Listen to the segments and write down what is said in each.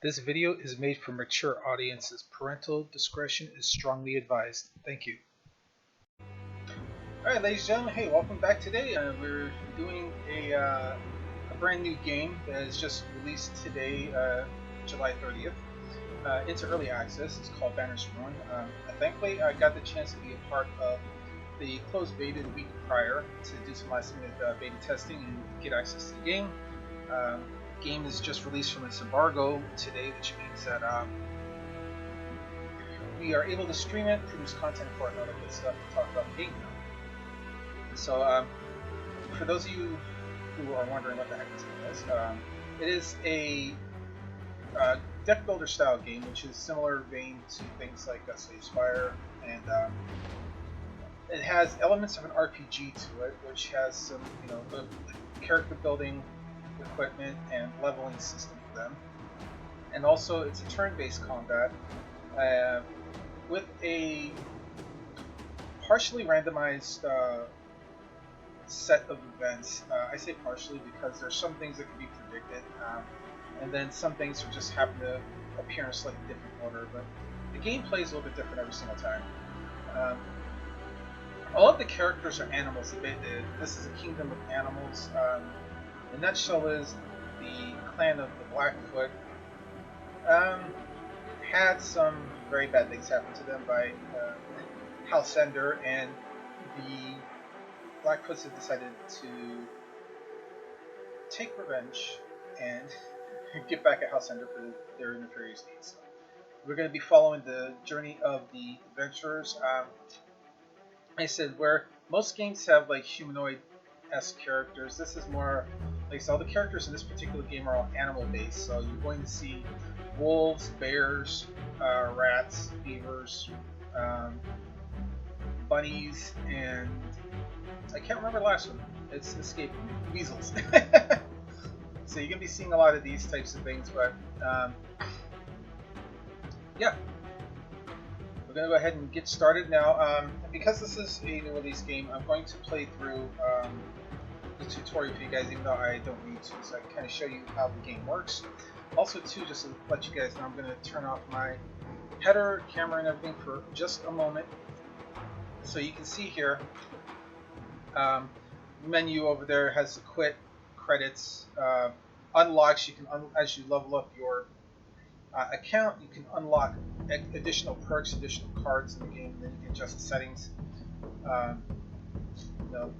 This video is made for mature audiences. Parental discretion is strongly advised. Thank you. Alright, ladies and gentlemen, hey, welcome back today. We're doing a brand new game that is just released today, July 30th, into early access. It's called Banners Ruin. Thankfully, I got the chance to be a part of the closed beta the week prior to do some last minute beta testing and get access to the game. Game is just released from its embargo today, which means that we are able to stream it, produce content for it, and other good stuff to talk about the game now. So, for those of you who are wondering what the heck this game is, it is a deck builder style game, which is similar vein to things like Slay Spire, and it has elements of an RPG to it, which has some, the character building equipment and leveling system for them, and also it's a turn-based combat with a partially randomized set of events. I say partially because there's some things that can be predicted, and then some things just happen to appear in a slightly different order, but the gameplay is a little bit different every single time. All of the characters are animals. This is a kingdom of animals. The nutshell is the clan of the Blackfoot had some very bad things happen to them by Halsender, and the Blackfoots have decided to take revenge and get back at Halsender for their nefarious deeds. We're going to be following the journey of the adventurers. I said, where most games have like humanoid-esque characters, this is more like, so all the characters in this particular game are all animal-based. So you're going to see wolves, bears, rats, beavers, bunnies, and I can't remember the last one. It's escaping me. Weasels. So you're going to be seeing a lot of these types of things, but yeah. We're going to go ahead and get started now. Because this is a new release game, I'm going to play through the tutorial for you guys, even though I don't need to, so I can kind of show you how the game works. Also, too, just to let you guys know, I'm going to turn off my header, camera, and everything for just a moment. So you can see here, menu over there has the quit, credits, unlocks. You can, as you level up your account, you can unlock additional perks, additional cards in the game, and then you can adjust the settings.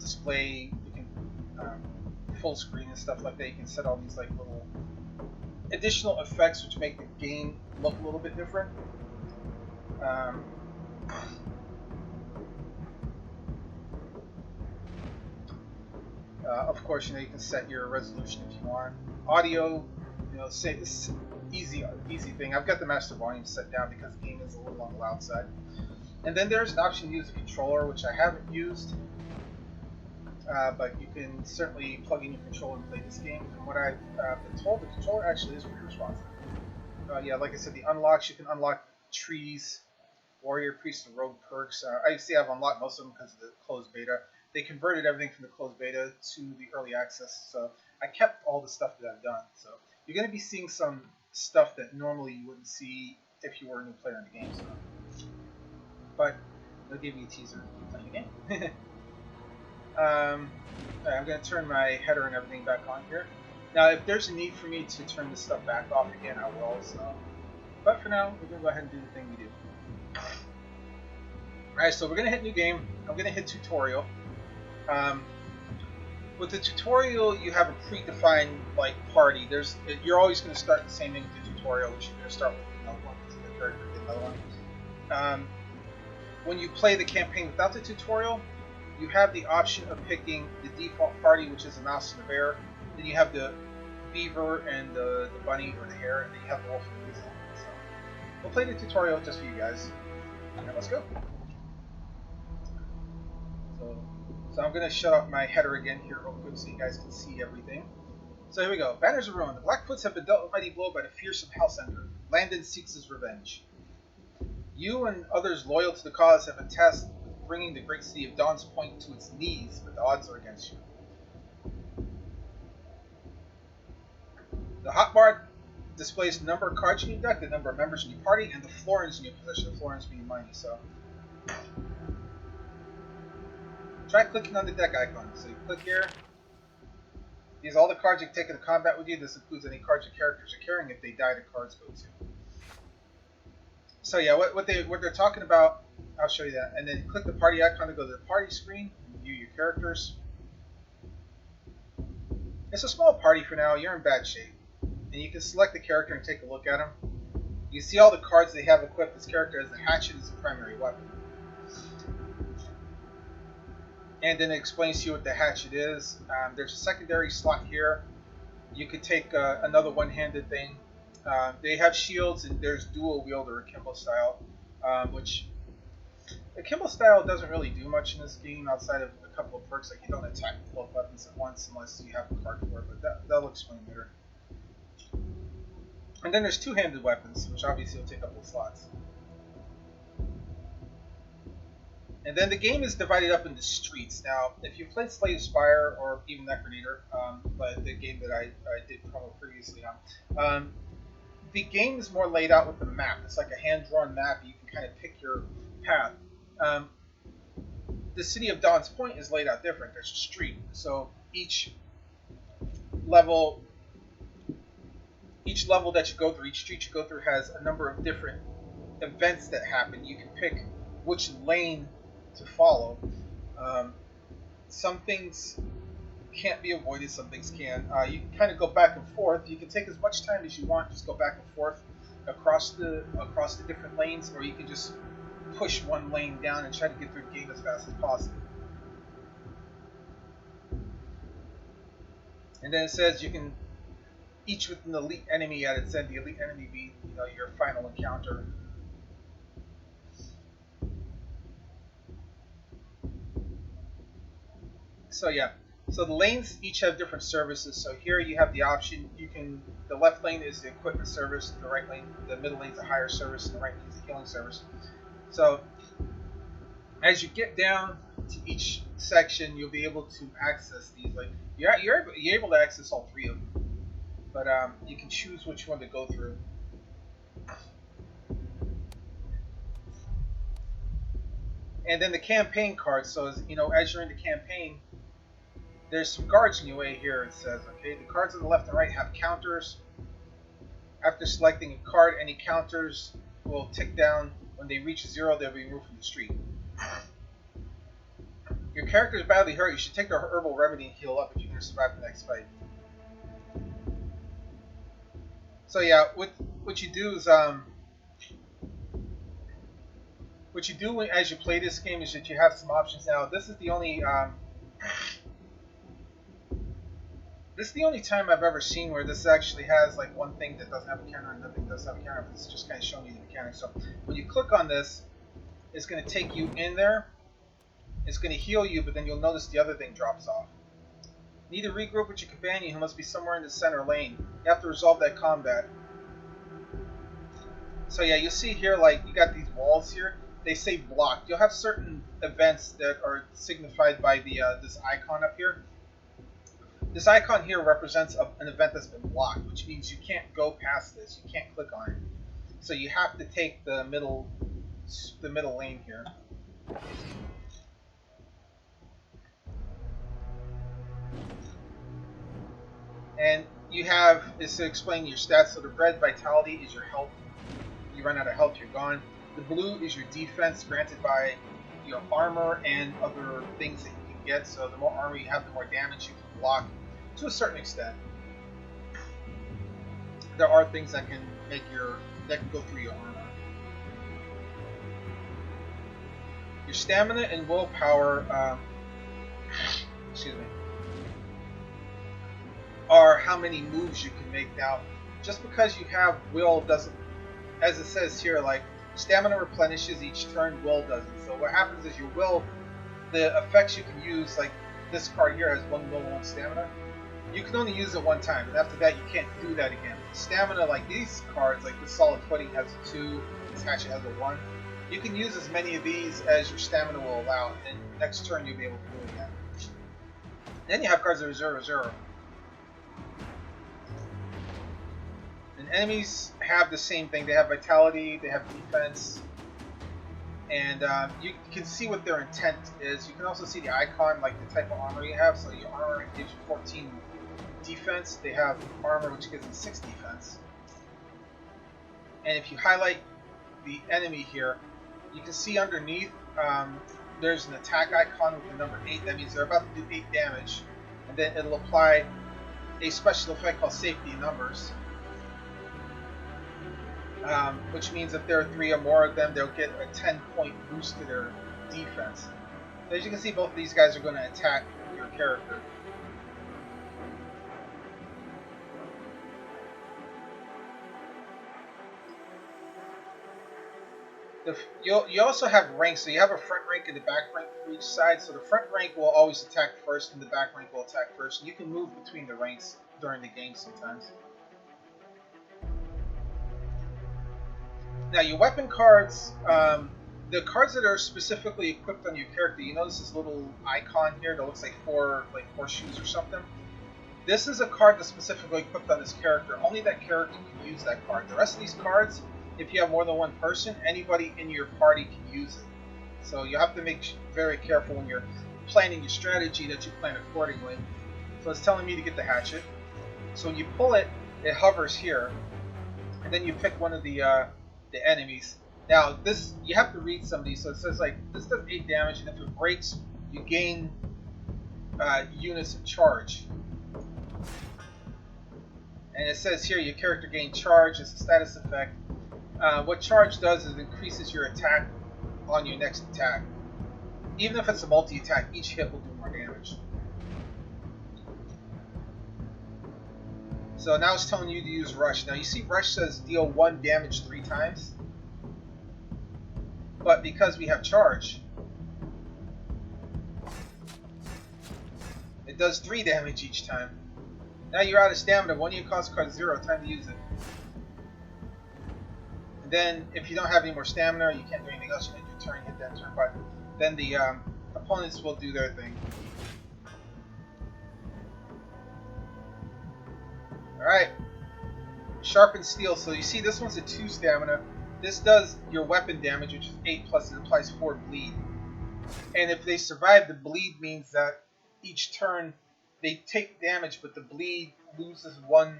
Display, you can full screen and stuff like that. You can set all these like little additional effects which make the game look a little bit different. Of course, you can set your resolution if you want. Audio, say this easy thing. I've got the master volume set down because the game is a little on the loud side. And then there's an option to use a controller, which I haven't used, but you can certainly plug in your controller and play this game. From what I've been told, the controller actually is pretty responsive. Yeah, like I said, the unlocks, you can unlock trees, warrior, priest, and rogue perks. I see I've unlocked most of them because of the closed beta. They converted everything from the closed beta to the early access, so I kept all the stuff that I've done. So you're going to be seeing some stuff that normally you wouldn't see if you were a new player in the game. So. But they'll give you a teaser playing the game. Right, I'm going to turn my header and everything back on here. Now, if there's a need for me to turn this stuff back off again, I will. So. But for now, we're going to go ahead and do the thing we do. Alright, so we're going to hit new game. I'm going to hit tutorial. With the tutorial, you have a predefined party. You're always going to start the same thing with the tutorial, which you're going to start with another one, the character, another one. When you play the campaign without the tutorial, you have the option of picking the default party, which is a mouse and a bear. Then you have the beaver and the bunny or the hare, and then you have the wolf and the weasel. So we'll play the tutorial just for you guys. And let's go. So I'm going to shut off my header again here real quick so you guys can see everything. So here we go. Banners are ruined. The Blackfoots have been dealt a mighty blow by the fearsome Halsender. Landon seeks his revenge. You and others loyal to the cause have been tasked with bringing the great city of Dawn's Point to its knees, but the odds are against you. The Hotbar displays the number of cards in your deck, the number of members in your party, and the florins in your possession. The florins being money. So try clicking on the deck icon. So you click here. These are all the cards you can take into combat with you. This includes any cards your characters are carrying. If they die, the cards go to. So yeah, what they're talking about, I'll show you that. And then click the party icon to go to the party screen and view your characters. It's a small party for now. You're in bad shape. And you can select the character and take a look at him. You see all the cards they have equipped. This character has the hatchet as a primary weapon. And then it explains to you what the hatchet is. There's a secondary slot here. You could take another one-handed thing. They have shields, and there's dual wield or akimbo style, which akimbo style doesn't really do much in this game outside of a couple of perks, like you don't attack both weapons at once unless you have a card for it, but that'll explain later. And then there's two-handed weapons, which obviously will take up the slots. And then the game is divided up into streets. Now, if you've played Slay the Spire or even Necronator, but the game that I did promo previously on, the game is more laid out with the map. It's like a hand-drawn map. You can kind of pick your path. The City of Dawn's Point is laid out different. There's a street. So each level that you go through, each street you go through has a number of different events that happen. You can pick which lane to follow. Some things can't be avoided, some things can. You can kind of go back and forth. You can take as much time as you want, just go back and forth across the different lanes, or you can just push one lane down and try to get through the game as fast as possible. And then it says you can each with an elite enemy at its end. The elite enemy being, your final encounter. So yeah, so the lanes each have different services. So here you have the option. The left lane is the equipment service, the right lane, the middle lane is the higher service, and the right lane is the healing service. So as you get down to each section, you'll be able to access these. Like you're able to access all three of them, but you can choose which one to go through. And then the campaign cards. So as you're in the campaign, there's some guards in your way here. It says, okay, the cards on the left and right have counters. After selecting a card, any counters will tick down. When they reach 0, they'll be removed from the street. Your character is badly hurt. You should take the herbal remedy and heal up if you're going to survive the next fight. So yeah, what you do is what you do as you play this game is that you have some options. Now, this is the only time I've ever seen where this actually has like one thing that doesn't have a counter and another thing that doesn't have a counter. But it's just kind of showing you the mechanics. So when you click on this, it's going to take you in there. It's going to heal you, but then you'll notice the other thing drops off. Need to regroup with your companion who must be somewhere in the center lane. You have to resolve that combat. So yeah, you'll see here, like, you got these walls here. They say blocked. You'll have certain events that are signified by this icon up here. This icon here represents an event that's been blocked, which means you can't go past this. You can't click on it. So you have to take the middle lane here. And you have this to explain your stats. So the red vitality is your health. You run out of health, you're gone. The blue is your defense granted by your armor and other things that you can get. So the more armor you have, the more damage you can block to a certain extent. There are things that can go through your armor. Your stamina and willpower, excuse me, are how many moves you can make. Now, just because you have will doesn't, as it says here, like, stamina replenishes each turn, will doesn't. So what happens is your will, the effects you can use, like this card here has 1 will, 1 stamina. You can only use it one time, and after that you can't do that again. Stamina, like these cards, like this Solid Footing has a 2, this Hatchet has a 1. You can use as many of these as your stamina will allow, and next turn you'll be able to do it again. Then you have cards that are 0, 0. And Enemies have the same thing. They have vitality, they have defense, and you can see what their intent is. You can also see the icon, like the type of armor you have. So your armor gives you 14 defense. They have armor which gives them 6 defense. And if you highlight the enemy here, you can see underneath there's an attack icon with the number 8. That means they're about to do 8 damage. And then it'll apply a special effect called Safety in Numbers. Which means if there are 3 or more of them, they'll get a 10-point boost to their defense. So as you can see, both of these guys are going to attack your character. You also have ranks, so you have a front rank and the back rank for each side. So the front rank will always attack first, and the back rank will attack first. And you can move between the ranks during the game sometimes. Now your weapon cards, the cards that are specifically equipped on your character, you notice this little icon here that looks like four horseshoes or something. This is a card that's specifically equipped on this character. Only that character can use that card. The rest of these cards, if you have more than one person, anybody in your party can use it. So you have to make very careful when you're planning your strategy that you plan accordingly. So it's telling me to get the hatchet. So when you pull it, it hovers here, and then you pick one of the enemies. Now this, you have to read some of these. So it says like this does 8 damage, and if it breaks, you gain units of charge. And it says here your character gains charge. It's a status effect. What charge does is increases your attack on your next attack. Even if it's a multi-attack, each hit will do more damage. So now it's telling you to use Rush. Now you see Rush says deal 1 damage 3 times. But because we have charge, it does 3 damage each time. Now you're out of stamina. One of your cost cards 0. Time to use it. And then if you don't have any more stamina, or you can't do anything else, you end your turn, hit that turn button. Then the opponents will do their thing. Alright. Sharpened Steel. So you see this one's a 2 stamina. This does your weapon damage, which is 8 plus it applies 4 bleed. And if they survive, the bleed means that each turn they take damage, but the bleed loses 1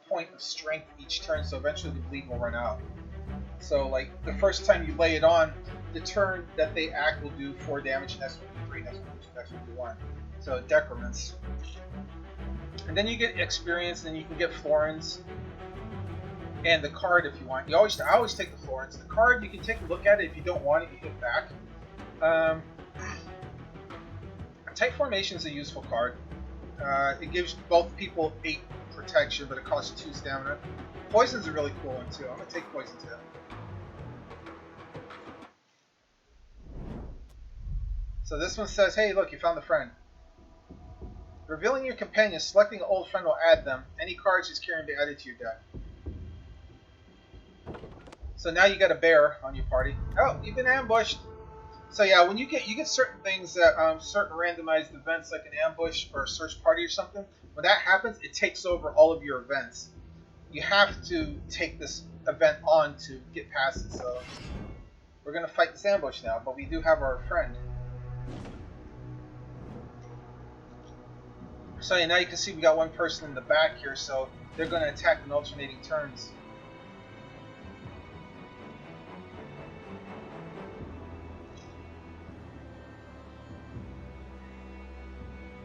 point of strength each turn, so eventually the bleed will run out. So like the first time you lay it on, the turn that they act will do 4 damage, next one will do 3, next one will do 2, next one will do 1. So it decrements. And then you get experience, and then you can get florins. And the card if you want. I always take the florins. The card, you can take a look at it. If you don't want it, you hit back. Tight Formation is a useful card. It gives both people 8 protection, but it costs 2 stamina. Poison's a really cool one too. I'm gonna take Poison too. So this one says, hey look, you found a friend. Revealing your companion, selecting an old friend will add them. Any cards he's carrying will be added to your deck. So now you got a bear on your party. Oh, you've been ambushed. So yeah, when you get certain things that certain randomized events like an ambush or a search party or something. When that happens, it takes over all of your events. You have to take this event on to get past it. So we're gonna fight this ambush now, but we do have our friend. So yeah, now you can see we got one person in the back here, so they're going to attack in alternating turns.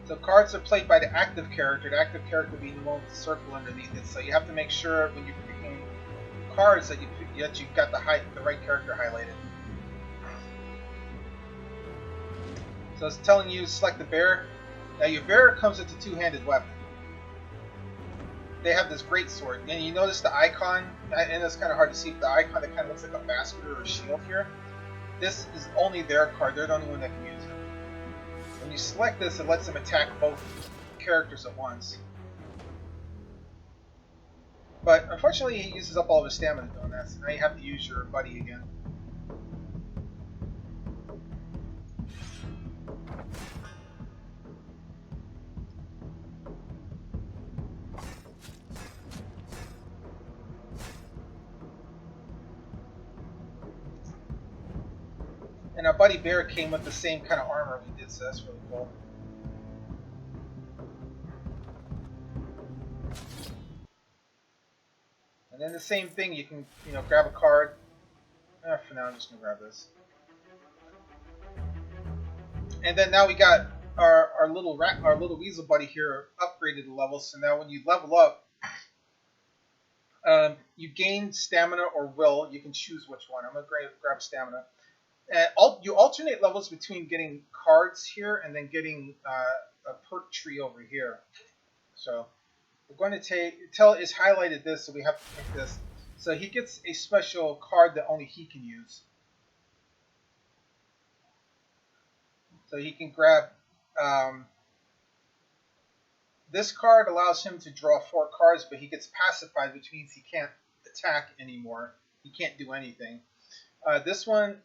So cards are played by the active character, the active character being the one with the circle underneath it. So you have to make sure when you're picking cards that you've got the right character highlighted. So it's telling you to select the bear. Now your bear comes with a 2-handed weapon. They have this great sword, and you notice the icon, and it's kind of hard to see, but the icon that kind of looks like a basket or a shield here. This is only their card. They're the only one that can use it. When you select this, it lets them attack both characters at once. But unfortunately, he uses up all of his stamina doing that, so now you have to use your buddy again. buddy bear came with the same kind of armor we did, so that's really cool. And then the same thing, you can, you know, grab a card. For now, I'm just gonna grab this. And then now we got our little weasel buddy here upgraded the level. So now when you level up, you gain stamina or will. You can choose which one. I'm gonna grab stamina. You alternate levels between getting cards here and then getting a perk tree over here. So we're going to it's highlighted this, so we have to pick this. So he gets a special card that only he can use. So he can grab this card allows him to draw 4 cards, but he gets pacified, which means he can't attack anymore. He can't do anything. This one,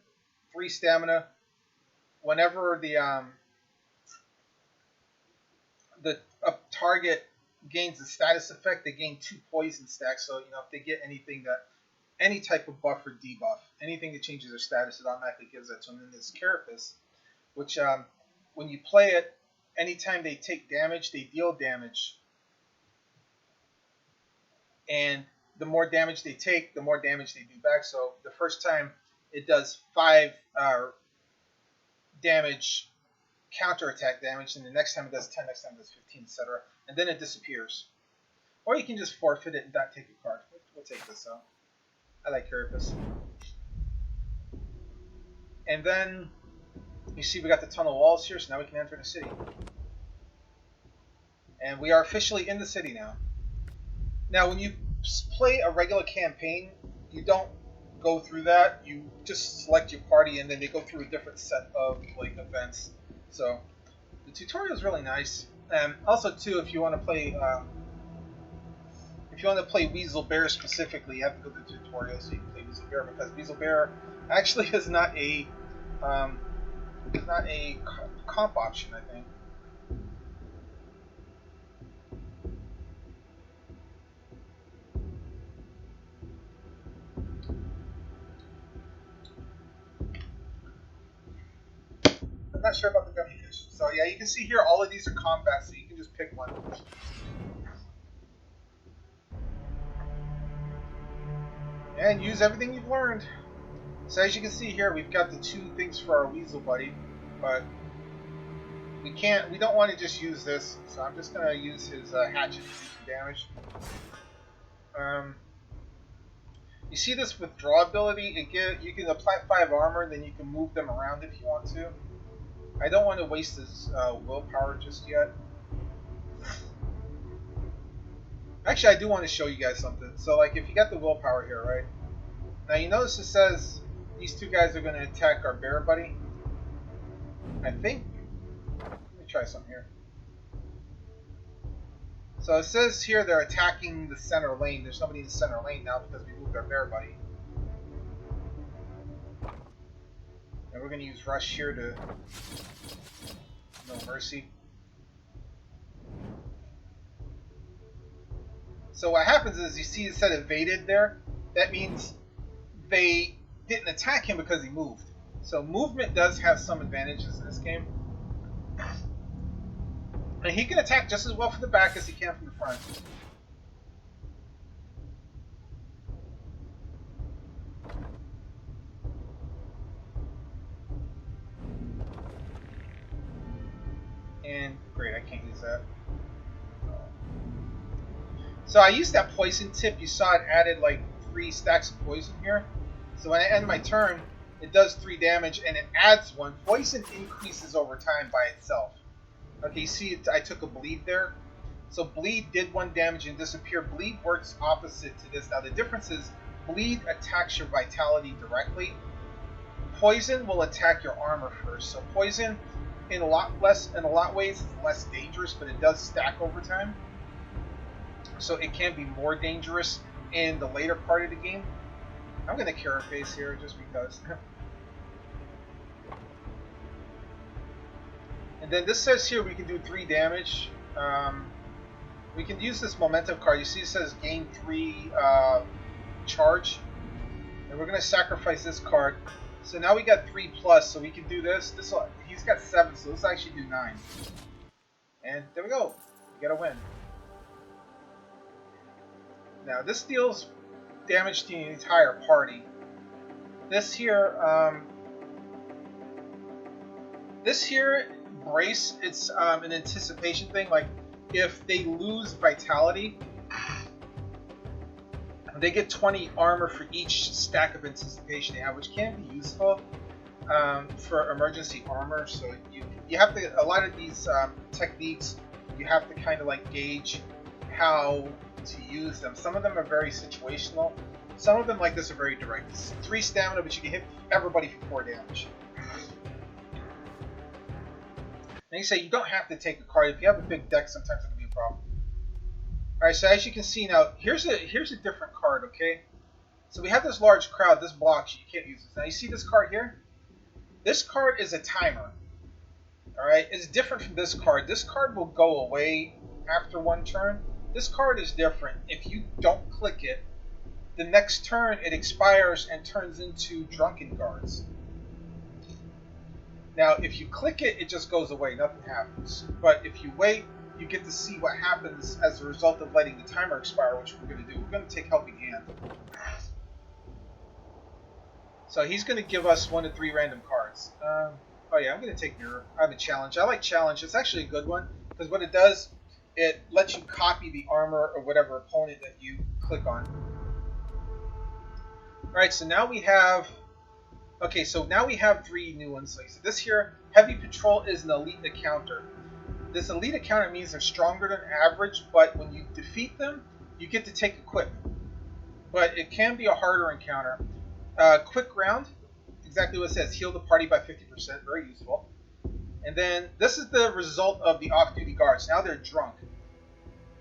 3 stamina. Whenever the target gains a status effect, they gain 2 poison stacks. So, you know, if they get any type of buff or debuff, anything that changes their status, it automatically gives that to them. And then this Carapace, which when you play it, anytime they take damage, they deal damage. And the more damage they take, the more damage they do back. So the first time it does 5 damage, counterattack damage, and the next time it does 10, next time it does 15, etc. And then it disappears. Or you can just forfeit it and not take a card. We'll take this though. I like Carapace. And then you see we got the tunnel walls here, so now we can enter the city. And we are officially in the city now. Now, when you play a regular campaign, you don't go through that. You just select your party, and then they go through a different set of like events. So the tutorial is really nice. Also, too, if you want to play, Weasel Bear specifically, you have to go to the tutorial so you can play Weasel Bear, because Weasel Bear actually is not a comp option, I think. I'm not sure about the gummy fish. So yeah, you can see here all of these are combat, so you can just pick one. And use everything you've learned. So as you can see here, we've got the 2 things for our weasel buddy, but we don't want to just use this, so I'm just going to use his hatchet to do some damage. You see this withdraw ability? You can apply 5 armor, then you can move them around if you want to. I don't want to waste his willpower just yet. Actually, I do want to show you guys something. So, like, if you got the willpower here, right? Now, you notice it says these 2 guys are going to attack our bear buddy. I think. Let me try something here. So it says here they're attacking the center lane. There's nobody in the center lane now because we moved our bear buddy. And we're going to use Rush here to no mercy. So what happens is you see it said evaded there. That means they didn't attack him because he moved. So movement does have some advantages in this game. And he can attack just as well from the back as he can from the front. And great, I can't use that. So I used that poison tip. You saw it added like 3 stacks of poison here. So when I end my turn, it does 3 damage and it adds 1. Poison increases over time by itself. Okay, you see I took a bleed there. So bleed did 1 damage and disappeared. Bleed works opposite to this. Now the difference is bleed attacks your vitality directly. Poison will attack your armor first. So poison in a lot ways is less dangerous, but it does stack over time. So it can be more dangerous in the later part of the game. I'm going to Carapace here just because. And then this says here we can do 3 damage. We can use this momentum card. You see it says gain 3 charge. And we're going to sacrifice this card. So now we got 3 plus, so we can do this. He's got 7, so let's actually do 9. And there we go. We got a win. Now this deals damage to the entire party. This here brace. It's an anticipation thing. Like if they lose vitality, they get 20 armor for each stack of anticipation they have, which can be useful for emergency armor. So you have to, a lot of these techniques, you have to kind of like gauge how to use them. Some of them are very situational. Some of them like this are very direct. It's 3 stamina, but you can hit everybody for 4 damage. And you say you don't have to take a card. If you have a big deck, sometimes it can be a problem. Alright, so as you can see now, here's a different card, okay? So we have this large crowd, this blocks you, you can't use this. Now you see this card here? This card is a timer. Alright, it's different from this card. This card will go away after 1 turn. This card is different. If you don't click it, the next turn it expires and turns into drunken guards. Now if you click it, it just goes away, nothing happens. But if you wait, you get to see what happens as a result of letting the timer expire, which we're going to do. We're going to take Helping Hand. So he's going to give us 1 to 3 random cards. Oh yeah, I'm going to take Mirror. I have a Challenge. I like Challenge. It's actually a good one, because what it does, it lets you copy the armor of whatever opponent that you click on. Alright, so now we have... Okay, so now we have 3 new ones. So this here, Heavy Patrol is an elite encounter. This elite encounter means they're stronger than average, but when you defeat them, you get to take equipment. But it can be a harder encounter. Quick round, exactly what it says, heal the party by 50%, very useful. And then this is the result of the off-duty guards. Now they're drunk.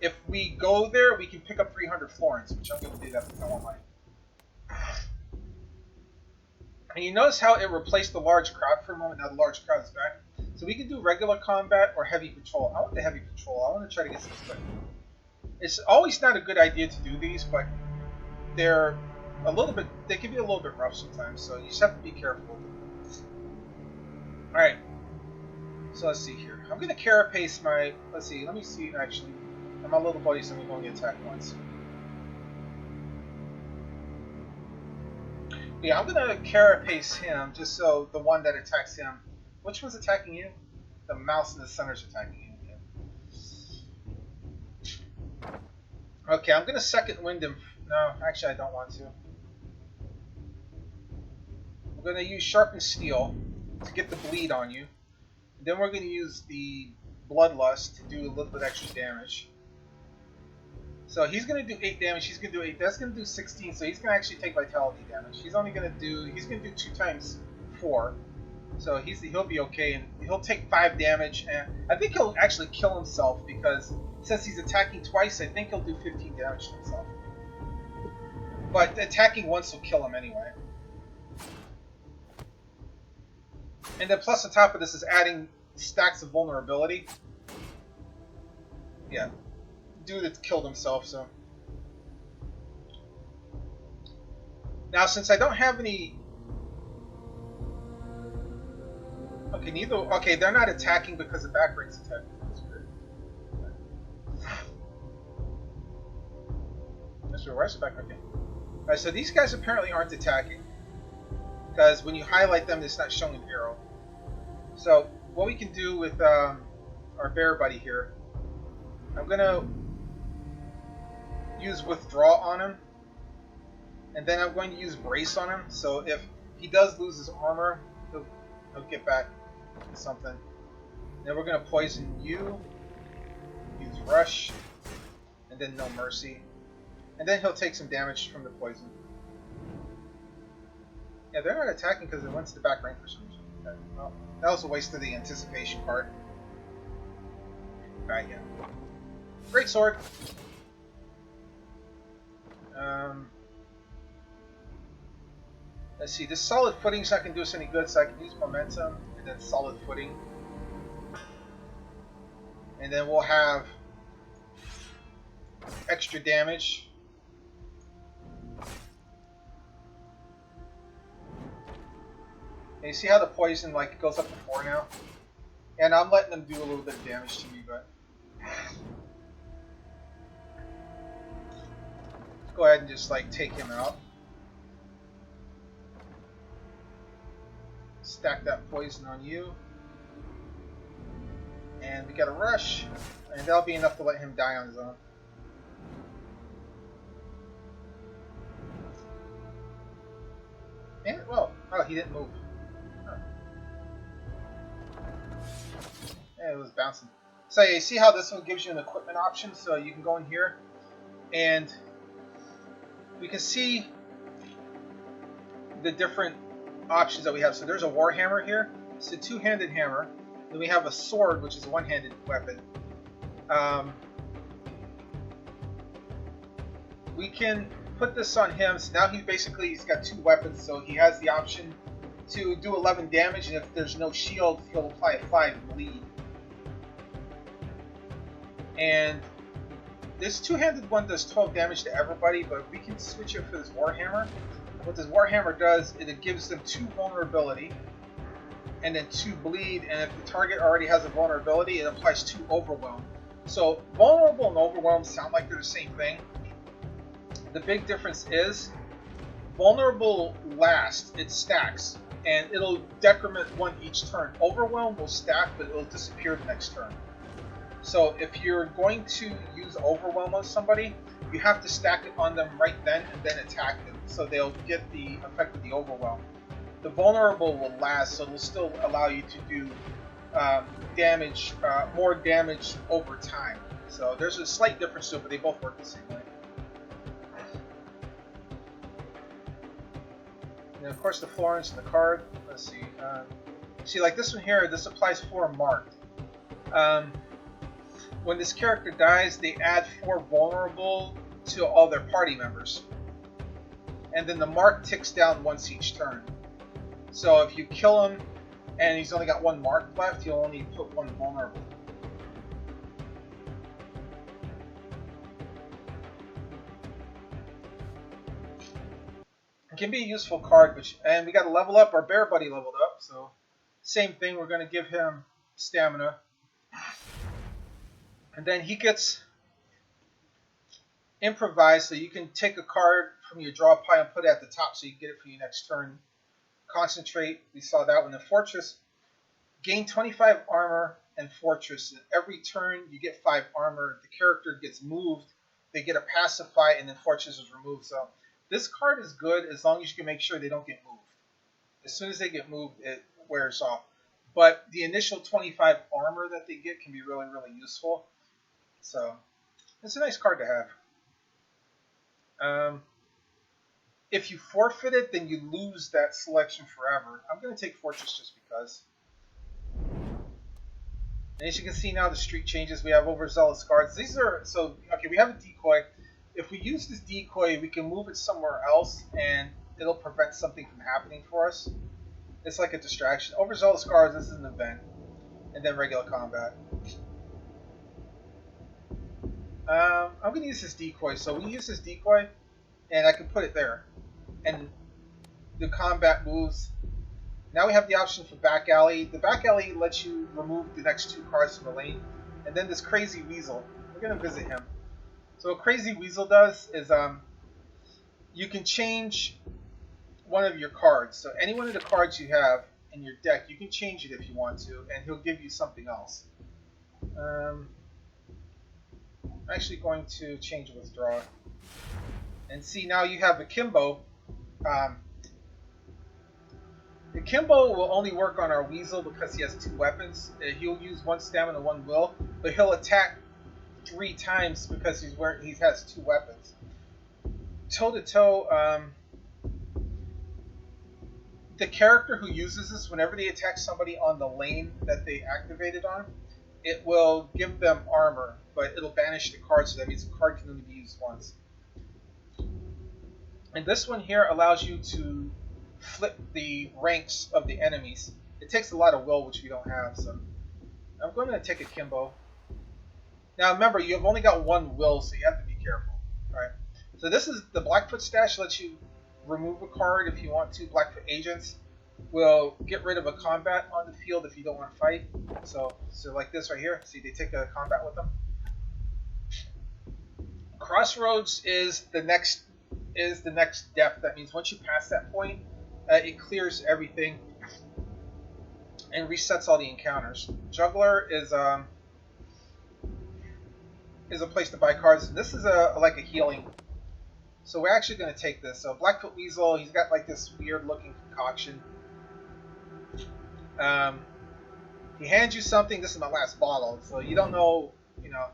If we go there, we can pick up 300 florins, which I'm going to do that because I want money. And you notice how it replaced the large crowd for a moment. Now the large crowd is back. So we can do regular combat or heavy patrol. I want the heavy patrol. I want to try to get some stuff. It's always not a good idea to do these, but they're a little bit, they can be a little bit rough sometimes, so you just have to be careful. Alright. So let's see here. I'm going to carapace my, let's see, let me see actually. My little buddy's only going to attack once. Yeah, I'm going to carapace him just so the one that attacks him. Which one's attacking you? The mouse in the center is attacking you. Yeah. Okay, I'm going to second wind him. No, actually I don't want to. We're going to use Sharpened Steel to get the bleed on you. And then we're going to use the Bloodlust to do a little bit extra damage. So he's going to do 8 damage, he's going to do 8, that's going to do 16, so he's going to actually take vitality damage. He's only going to do, he's going to do 2 times 4. So he'll be okay, and he'll take 5 damage, and I think he'll actually kill himself, because since he's attacking twice, I think he'll do 15 damage to himself. But attacking once will kill him anyway. And then plus on top of this is adding stacks of vulnerability. Yeah. Dude that's killed himself, so. Now since I don't have any... Okay, neither... Okay, they're not attacking because the back rank's attacking. That's good. That's where where's the back? Okay. Alright, so these guys apparently aren't attacking. Because when you highlight them, it's not showing an arrow. So, what we can do with our bear buddy here, I'm going to use Withdraw on him. And then I'm going to use Brace on him. So if he does lose his armor, he'll get back something. Then we're going to poison you, use Rush, and then No Mercy. And then he'll take some damage from the poison. Yeah, they're not attacking because they went to the back rank for some reason. Okay. Well, that was a waste of the anticipation card. Alright, yeah. Great sword. Let's see, this solid footing's not going to do us any good, so I can use momentum and then solid footing. And then we'll have extra damage. And you see how the poison like goes up to 4 now? And I'm letting them do a little bit of damage to me, but let's go ahead and just like take him out. Stack that poison on you. And we got a rush. And that'll be enough to let him die on his own. And, well, oh, he didn't move. Huh. Yeah, it was bouncing. So you see how this one gives you an equipment option? So you can go in here and we can see the different options that we have. So there's a warhammer here. It's a two-handed hammer. Then we have a sword, which is a one-handed weapon. We can put this on him. So now he's got 2 weapons. So he has the option to do 11 damage, and if there's no shield, he'll apply a 5 bleed. And this two-handed one does 12 damage to everybody, but we can switch it for this warhammer. What this warhammer does is it gives them 2 vulnerability and then 2 bleed, and if the target already has a vulnerability, it applies 2 overwhelm. So vulnerable and overwhelm sound like they're the same thing. The big difference is vulnerable lasts, it stacks, and it'll decrement 1 each turn. Overwhelm will stack, but it'll disappear the next turn. So if you're going to use overwhelm on somebody, you have to stack it on them right then and then attack them, so they'll get the effect of the overwhelm. The vulnerable will last, so it'll still allow you to do damage, more damage over time. So there's a slight difference to it, but they both work the same way. And of course the Florence and the card. Let's see. See, like this one here, this applies 4 marked. When this character dies, they add 4 vulnerable to all their party members. And then the mark ticks down once each turn. So if you kill him and he's only got 1 mark left, you'll only put 1 vulnerable. It can be a useful card, and we got to level up. Our bear buddy leveled up, so same thing. We're going to give him stamina. And then he gets improvised, so you can take a card from your draw pile and put it at the top so you can get it for your next turn. Concentrate, we saw that one. The Fortress, gain 25 armor and Fortress. Every turn you get 5 armor. If the character gets moved, they get a pacify, and then Fortress is removed. So this card is good as long as you can make sure they don't get moved. As soon as they get moved, it wears off. But the initial 25 armor that they get can be really, really useful. So it's a nice card to have. If you forfeit it, then you lose that selection forever. I'm going to take Fortress just because. And as you can see now, the streak changes. We have overzealous guards. These are, so, okay, we have a decoy. If we use this decoy, we can move it somewhere else, and it'll prevent something from happening for us. It's like a distraction. Overzealous guards, this is an event. And then regular combat. I'm going to use this decoy. So we use this decoy, and I can put it there. And the combat moves. Now we have the option for back alley. The back alley lets you remove the next 2 cards from the lane. And then this Crazy Weasel. We're going to visit him. So what Crazy Weasel does is you can change one of your cards. So any one of the cards you have in your deck, you can change it if you want to, and he'll give you something else. I'm actually going to change Withdraw. And see, now you have Akimbo. Akimbo will only work on our Weasel because he has 2 weapons. He'll use 1 stamina, 1 will, but he'll attack 3 times because he has 2 weapons. Toe-to-toe, the character who uses this, whenever they attack somebody on the lane that they activated on, it will give them armor, but it'll banish the card, so that means the card can only be used once. And this one here allows you to flip the ranks of the enemies. It takes a lot of will, which we don't have, so I'm going to take Akimbo. Now remember, you have only got 1 will, so you have to be careful. Alright. So this is the Blackfoot stash, lets you remove a card if you want to. Blackfoot agents. will get rid of a combat on the field if you don't want to fight. So like this right here. See, they take a combat with them. Crossroads is the next depth. That means once you pass that point, it clears everything and resets all the encounters. Juggler is a place to buy cards. This is like a healing. So we're actually going to take this. So Blackfoot Weasel, he's got like this weird looking concoction. He hands you something. This is my last bottle, so you don't know, you know.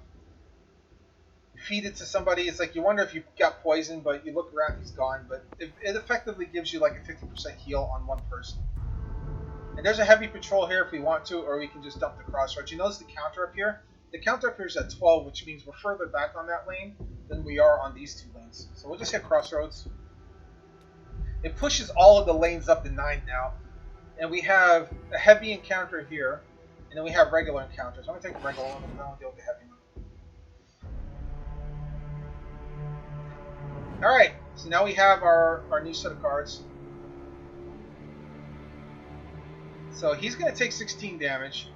Feed it to somebody. It's like you wonder if you got poisoned, but you look around, he's gone. But it effectively gives you like a 50% heal on one person. And there's a heavy patrol here if we want to, or we can just dump the crossroads. You notice the counter up here? The counter up here is at 12, which means we're further back on that lane than we are on these 2 lanes. So we'll just hit crossroads. It pushes all of the lanes up to 9 now. And we have a heavy encounter here, and then we have regular encounters. I'm going to take the regular one, and then I'll deal with the heavy one. Alright, so now we have our new set of cards. So he's going to take 16 damage.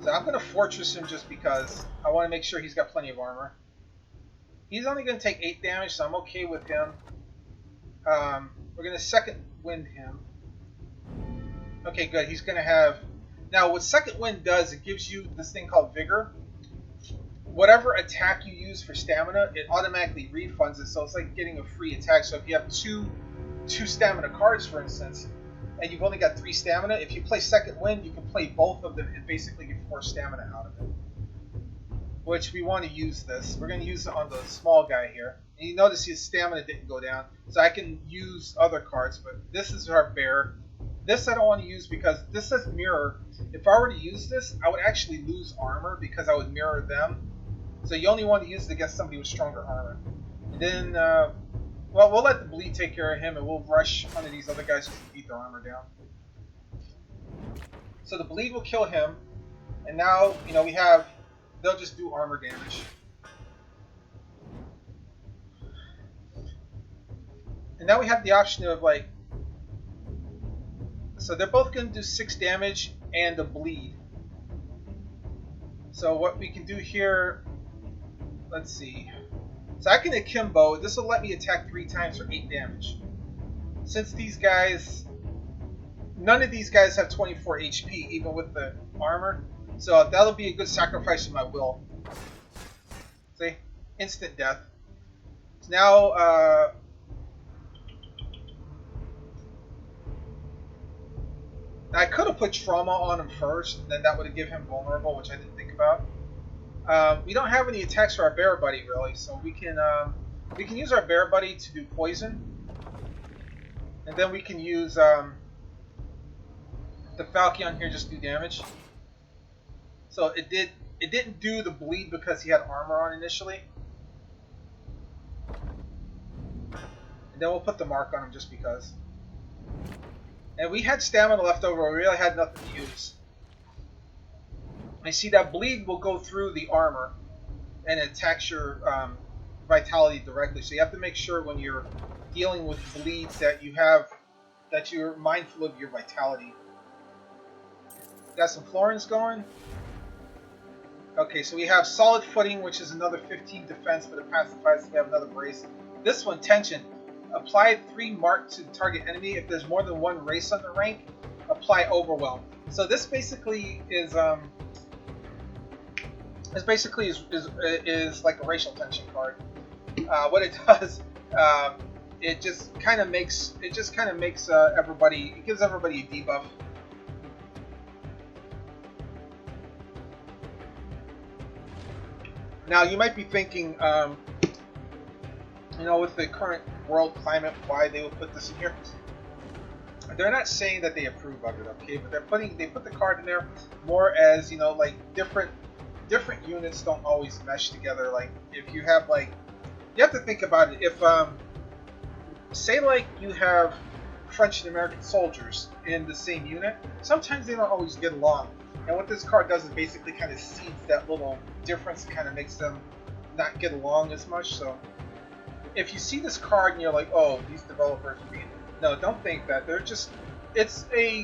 So I'm going to fortress him just because I want to make sure he's got plenty of armor. He's only going to take 8 damage, so I'm okay with him. We're going to second wind him. Okay, good. He's going to have... Now, what second wind does, it gives you this thing called Vigor. Whatever attack you use for stamina, it automatically refunds it, so it's like getting a free attack. So if you have two stamina cards, for instance, and you've only got 3 stamina, if you play second wind, you can play both of them and basically get 4 stamina out of it. Which we want to use this. We're going to use it on the small guy here. And you notice his stamina didn't go down, so I can use other cards, but this is our bear. This I don't want to use because this says mirror. If I were to use this, I would actually lose armor because I would mirror them. So you only want to use it against somebody with stronger armor. And then, well, we'll let the bleed take care of him, and we'll rush one of these other guys who can beat their armor down. So the bleed will kill him, and now, you know, we have, they'll just do armor damage. And now we have the option of, like, so they're both going to do 6 damage and a bleed. So what we can do here, let's see. So I can akimbo. This will let me attack 3 times for 8 damage. Since these guys, none of these guys have 24 HP, even with the armor. So that'll be a good sacrifice of my will. See? Instant death. So now, I could have put trauma on him first, and then that would have given him vulnerable, which I didn't think about. We don't have any attacks for our bear buddy really, so we can use our bear buddy to do poison, and then we can use the Falcon here just do damage. So it didn't do the bleed because he had armor on initially, and then we'll put the mark on him just because. And we had stamina left over, we really had nothing to use. I see that bleed will go through the armor and it attacks your vitality directly. So you have to make sure when you're dealing with bleeds that you're mindful of your vitality. Got some Florins going. Okay, so we have solid footing, which is another 15 defense, but it pacifies. We have another brace. This one, tension. Apply 3 mark to the target enemy. If there's more than 1 race on the rank, apply overwhelm. So this basically is like a racial tension card. What it does, it just kind of makes everybody. It gives everybody a debuff. Now you might be thinking, you know, with the current world climate, why they would put this in here. They're not saying that they approve of it, okay? But they put the card in there more as, you know, like different units don't always mesh together. Like if you have like, you have to think about it. If say like you have French and American soldiers in the same unit, sometimes they don't always get along. And what this card does is basically kind of seeds that little difference, kind of makes them not get along as much. So if you see this card and you're like, oh, these developers are being No, don't think that. They're just. It's a.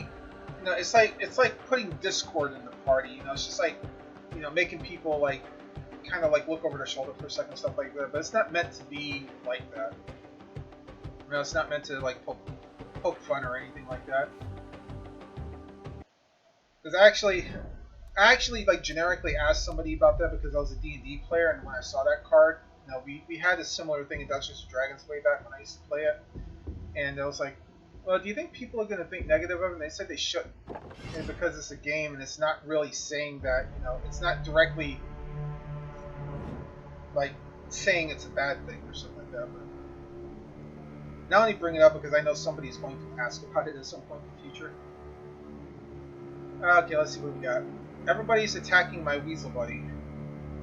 You know, it's like putting discord in the party. You know, it's just like, you know, making people like, kind of like look over their shoulder for a second, stuff like that. But it's not meant to be like that. You know, it's not meant to like poke fun or anything like that. Because I actually like generically asked somebody about that because I was a D&D player, and when I saw that card, you know, we had a similar thing in Dungeons and Dragons way back when I used to play it, and I was like, well, do you think people are going to think negative of it? And they said they shouldn't, and because it's a game and it's not really saying that, you know, it's not directly like saying it's a bad thing or something like that. But now I only bring it up because I know somebody's going to ask about it at some point in the future. Okay, let's see what we got. Everybody's attacking my Weasel Buddy,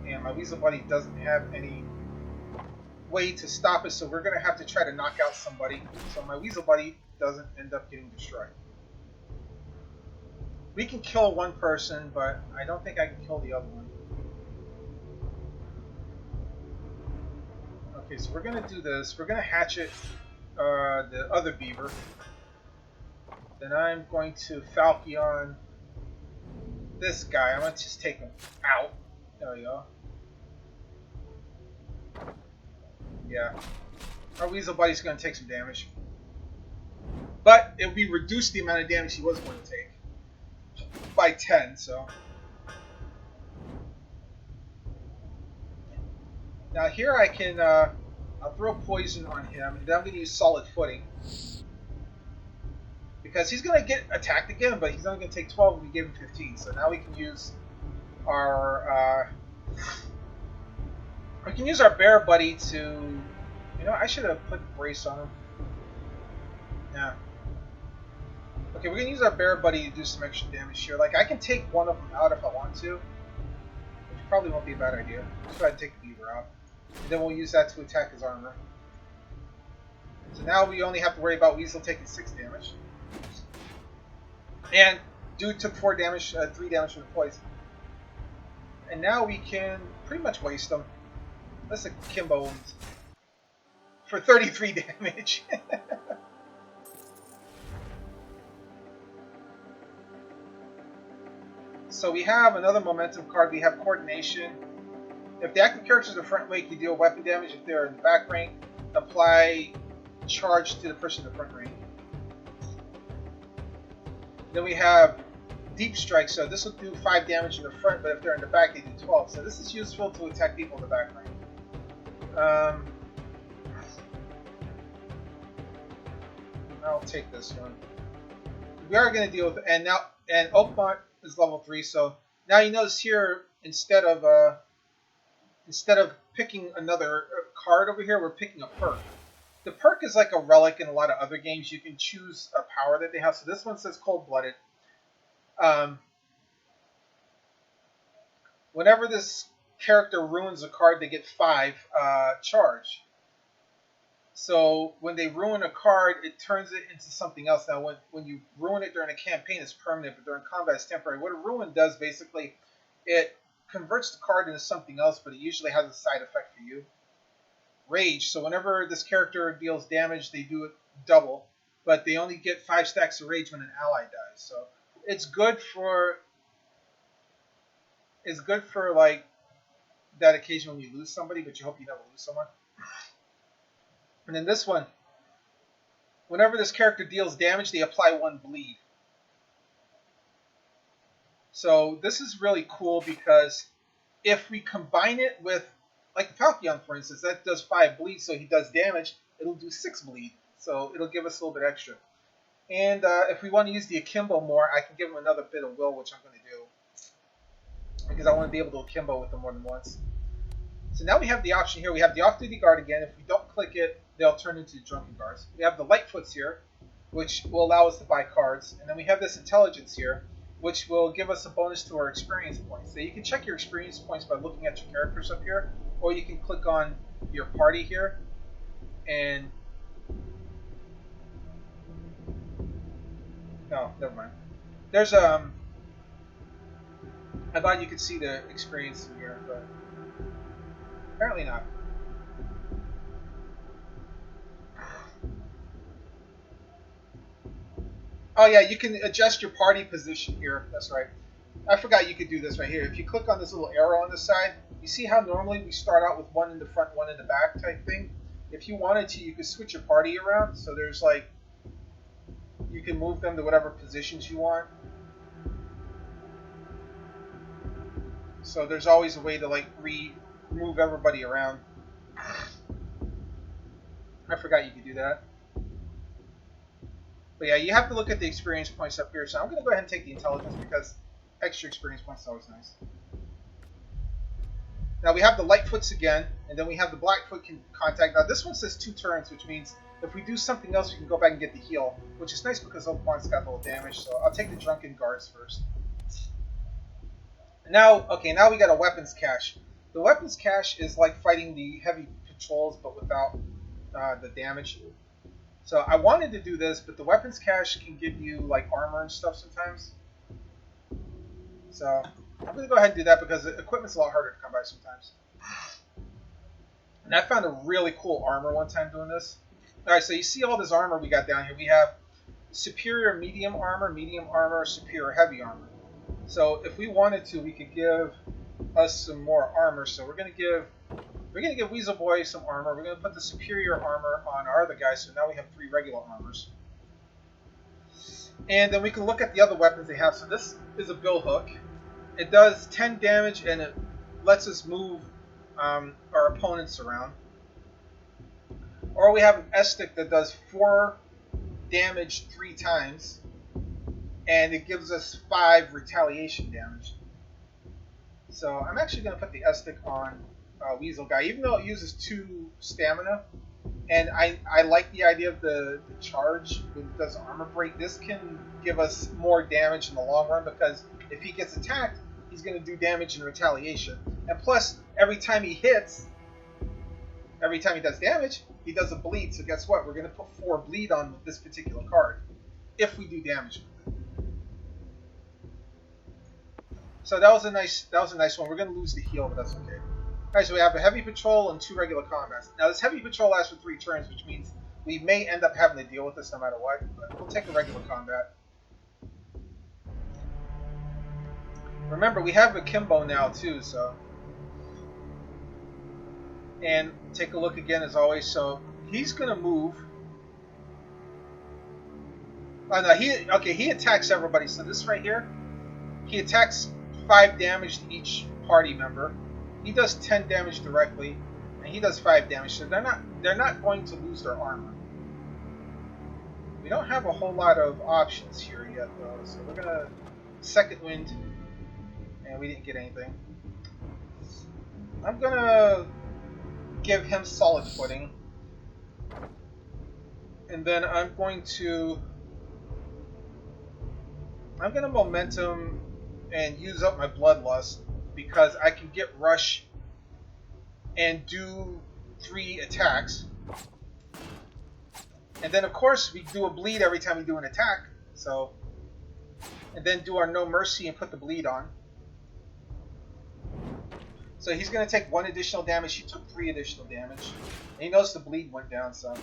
and my Weasel Buddy doesn't have any way to stop it, so we're going to have to try to knock out somebody, so my Weasel Buddy doesn't end up getting destroyed. We can kill one person, but I don't think I can kill the other one. Okay, so we're going to do this. We're going to hatchet the other beaver. Then I'm going to Falchion this guy. I'm going to just take him out. There we go. Yeah. Our Weasel Buddy's going to take some damage. But it will be reduced the amount of damage he was going to take by 10, so. Now here I can, I'll throw poison on him, and then I'm going to use solid footing. Because he's going to get attacked again, but he's only going to take 12 and we gave him 15. So now we can use our, bear buddy to, you know, I should have put brace on him. Yeah. Okay, we're going to use our bear buddy to do some extra damage here. Like, I can take one of them out if I want to, which probably won't be a bad idea. Let's go ahead and take the beaver out. And then we'll use that to attack his armor. So now we only have to worry about Weasel taking 6 damage. And dude took 4 damage, 3 damage from the poison. And now we can pretty much waste them. That's a Kimbo for 33 damage. So we have another momentum card. We have coordination. If the active character is in the front rank, you deal weapon damage. If they're in the back rank, apply charge to the person in the front rank. Then we have deep strike. So this will do 5 damage in the front, but if they're in the back, they do 12. So this is useful to attack people in the back rank. I'll take this one. We are going to deal with, and augment is level 3. So now you notice here, instead of picking another card over here, we're picking a perk. The perk is like a relic in a lot of other games. You can choose a power that they have. So this one says cold-blooded. Whenever this character ruins a card, they get 5 charge. So when they ruin a card, it turns it into something else. Now, when you ruin it during a campaign, it's permanent, but during combat, it's temporary. What a ruin does, basically, it converts the card into something else, but it usually has a side effect for you. Rage. So whenever this character deals damage, they do it double, but they only get 5 stacks of rage when an ally dies. So it's good for like that occasion when you lose somebody, but you hope you never lose someone. And then this one, whenever this character deals damage, they apply 1 bleed. So this is really cool because if we combine it with, like Falchion, for instance, that does 5 bleed, so he does damage, it'll do 6 bleed. So it'll give us a little bit extra. And if we want to use the akimbo more, I can give him another bit of will, which I'm going to do. Because I want to be able to akimbo with them more than once. So now we have the option here. We have the off-duty guard again. If we don't click it, they'll turn into drunken guards. We have the lightfoots here, which will allow us to buy cards. And then we have this intelligence here, which will give us a bonus to our experience points. So you can check your experience points by looking at your characters up here, or you can click on your party here. And no, never mind. There's I thought you could see the experience in here, but apparently not. Oh yeah, you can adjust your party position here. That's right. I forgot you could do this right here. If you click on this little arrow on the side, you see how normally we start out with one in the front, one in the back type thing? If you wanted to, you could switch your party around. So there's like, you can move them to whatever positions you want. So there's always a way to like move everybody around. I forgot you could do that. But yeah, you have to look at the experience points up here. So I'm going to go ahead and take the intelligence because extra experience points is always nice. Now we have the Lightfoots again, and then we have the Blackfoot contact. Now this one says 2 turns, which means if we do something else, we can go back and get the heal, which is nice because Oakmont's got a little damage. So I'll take the Drunken Guards first. Now, okay, now we got a weapons cache. The weapons cache is like fighting the heavy patrols, but without the damage. So I wanted to do this, but the weapons cache can give you like armor and stuff sometimes. So I'm going to go ahead and do that because the equipment's a lot harder to come by sometimes. And I found a really cool armor one time doing this. Alright, so you see all this armor we got down here. We have superior medium armor, superior heavy armor. So if we wanted to, we could give us some more armor. So we're gonna give Weasel Boy some armor. We're gonna put the superior armor on our other guys. So now we have 3 regular armors. And then we can look at the other weapons they have. So this is a bill hook. It does 10 damage and it lets us move our opponents around. Or we have an S-stick that does 4 damage 3 times. And it gives us 5 retaliation damage. So I'm actually going to put the S-stick on Weasel Guy, even though it uses 2 stamina. And I like the idea of the charge when it does armor break. This can give us more damage in the long run because if he gets attacked, he's going to do damage in retaliation. And plus, every time he does damage, he does a bleed. So guess what? We're going to put 4 bleed on this particular card if we do damage with it. So that was a nice one. We're going to lose the heal, but that's okay. Alright, so we have a heavy patrol and 2 regular combats. Now this heavy patrol lasts for 3 turns, which means we may end up having to deal with this no matter what, but we'll take a regular combat. Remember, we have Akimbo now too, so... And take a look again as always. So he's going to move. Oh no, he attacks everybody. So this right here, he attacks 5 damage to each party member. He does 10 damage directly, and he does 5 damage. So they're not going to lose their armor. We don't have a whole lot of options here yet, though. So we're gonna second wind, and we didn't get anything. I'm gonna give him solid footing, and then I'm gonna momentum and use up my bloodlust because I can get rush and do 3 attacks. And then of course we do a bleed every time we do an attack. So, and then do our no mercy and put the bleed on. So he's going to take 1 additional damage. He took 3 additional damage. And he knows the bleed went down some.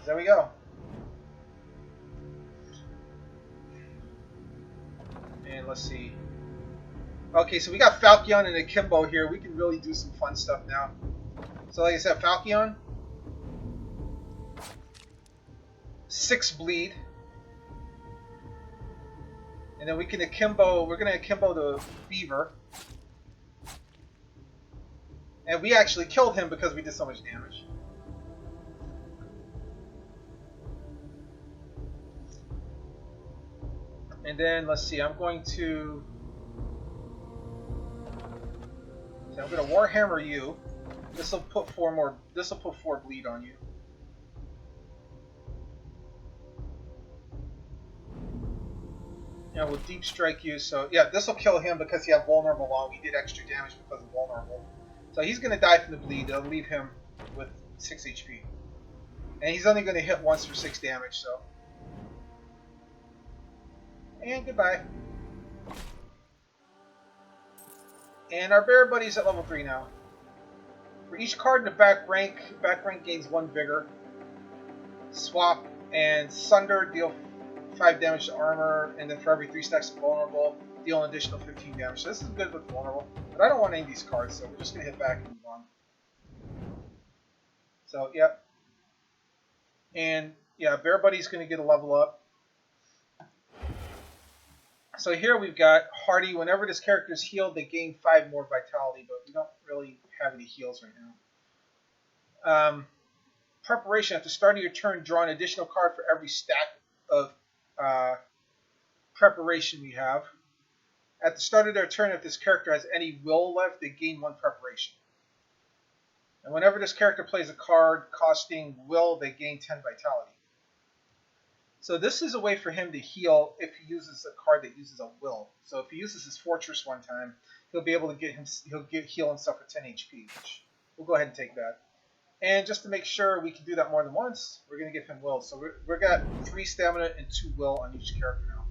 There we go. And let's see. Okay, so we got Falchion and Akimbo here. We can really do some fun stuff now. So like I said, Falchion. 6 bleed. And then we're going to Akimbo the Beaver. And we actually killed him because we did so much damage. And then let's see, I'm going to Warhammer you. This will put 4 bleed on you. And we'll deep strike you. So yeah, this will kill him because he has vulnerable on. We did extra damage because of vulnerable. So he's going to die from the bleed. It'll leave him with 6 HP. And he's only going to hit once for 6 damage, so. And goodbye. And our bear buddy's at level 3 now. For each card in the back rank gains 1 vigor. Swap And Sunder, deal 5 damage to armor, and then for every 3 stacks of vulnerable, deal an additional 15 damage. So this is good with vulnerable, but I don't want any of these cards, so we're just going to hit back and move on. So, yep. And, yeah, Bear Buddy's going to get a level up. So here we've got Hardy. Whenever this character is healed, they gain 5 more vitality, but we don't really have any heals right now. Preparation. At the start of your turn, draw an additional card for every stack of preparation we have. At the start of their turn, if this character has any will left, they gain 1 preparation. And whenever this character plays a card costing will, they gain 10 vitality. So this is a way for him to heal if he uses a card that uses a will. So if he uses his Fortress one time, he'll be able to heal himself for 10 HP, which we'll go ahead and take that. And just to make sure we can do that more than once, we're going to give him will. So we've got 3 stamina and 2 will on each character now.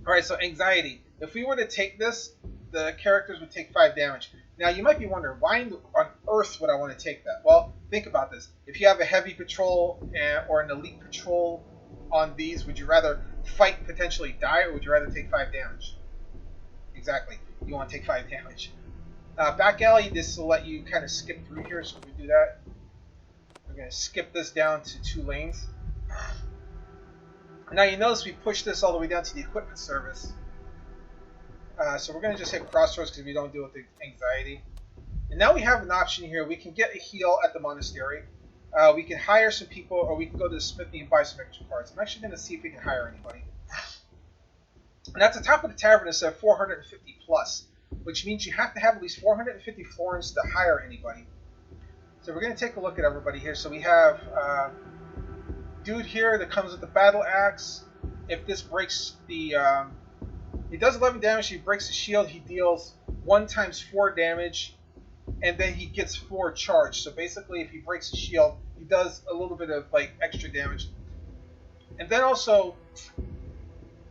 Alright, so anxiety. If we were to take this, the characters would take 5 damage. Now you might be wondering, why on earth would I want to take that? Well, think about this. If you have a heavy patrol or an elite patrol on these, would you rather fight, potentially die, or would you rather take 5 damage? Exactly. You want to take 5 damage. Back alley, this will let you kind of skip through here, so we do that. We're going to skip this down to 2 lanes. Now you notice we pushed this all the way down to the equipment service. So we're going to just hit crossroads because we don't deal with the anxiety. And now we have an option here. We can get a heal at the monastery. We can hire some people, or we can go to the smithy and buy some extra cards. I'm actually going to see if we can hire anybody. And at the top of the tavern, it said 450 plus, which means you have to have at least 450 florins to hire anybody. So we're going to take a look at everybody here. So we have dude here that comes with the battle axe. If this breaks the... he does 11 damage, he breaks the shield, he deals 1 times 4 damage, and then he gets 4 charge. So basically, if he breaks the shield, he does a little bit of like extra damage. And then also,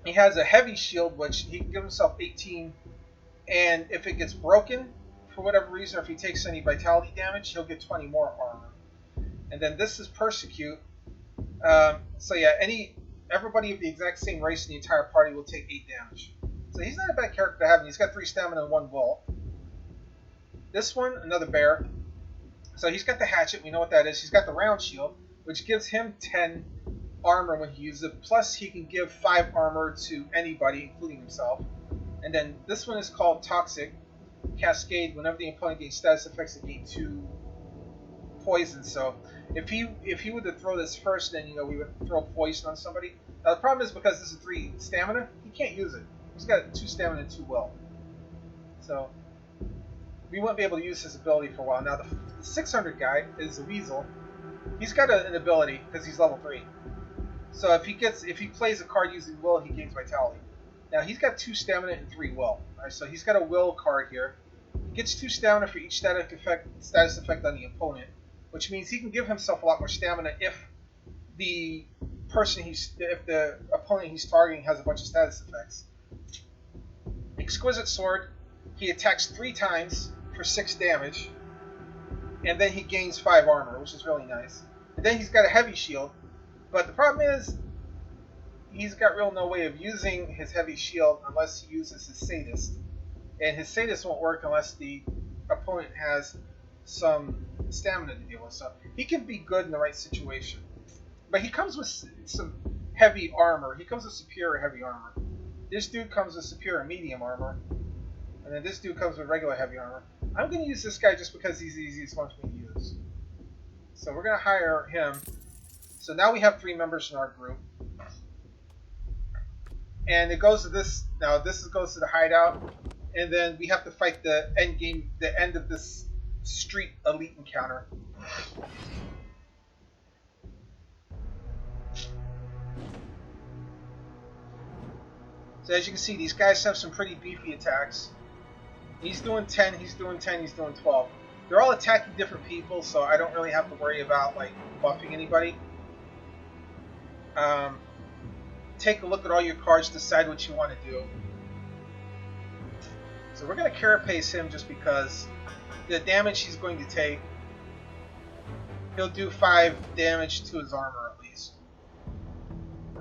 he has a heavy shield, which he can give himself 18, and if it gets broken, for whatever reason, or if he takes any vitality damage, he'll get 20 more armor. And then this is Persecute. So yeah, everybody of the exact same race in the entire party will take 8 damage. So he's not a bad character to have, and he's got 3 stamina and 1 will. This one, another bear. So he's got the hatchet, we know what that is. He's got the round shield, which gives him 10 armor when he uses it. Plus he can give 5 armor to anybody, including himself. And then this one is called Toxic. Cascade, whenever the opponent gains status effects, it gains 2 poison. So if he were to throw this first, then we would throw poison on somebody. Now the problem is, because this is 3 stamina, he can't use it. He's got 2 stamina and 2 will. So we won't be able to use his ability for a while. Now the 600 guy is a Weasel. He's got an ability because he's level 3. So if he plays a card using will, he gains vitality. Now he's got 2 stamina and 3 will. Alright, so he's got a will card here. He gets 2 stamina for each status effect on the opponent, which means he can give himself a lot more stamina if the opponent he's targeting has a bunch of status effects. Exquisite Sword, he attacks 3 times for 6 damage, and then he gains 5 armor, which is really nice. And then he's got a heavy shield, but the problem is he's got no way of using his heavy shield unless he uses his Sadist. And his Sadist won't work unless the opponent has some stamina to deal with. So he can be good in the right situation. But he comes with some heavy armor. He comes with superior heavy armor. This dude comes with superior medium armor. And then this dude comes with regular heavy armor. I'm going to use this guy just because he's the easiest one for me to use. So we're going to hire him. So now we have 3 members in our group. And it goes to this. Now this goes to the hideout. And then we have to fight the end of this street elite encounter. So as you can see, these guys have some pretty beefy attacks. He's doing 10, he's doing 10, he's doing 12. They're all attacking different people, so I don't really have to worry about like buffing anybody. Take a look at all your cards, decide what you want to do. So we're going to carapace him just because the damage he's going to take, he'll do 5 damage to his armor at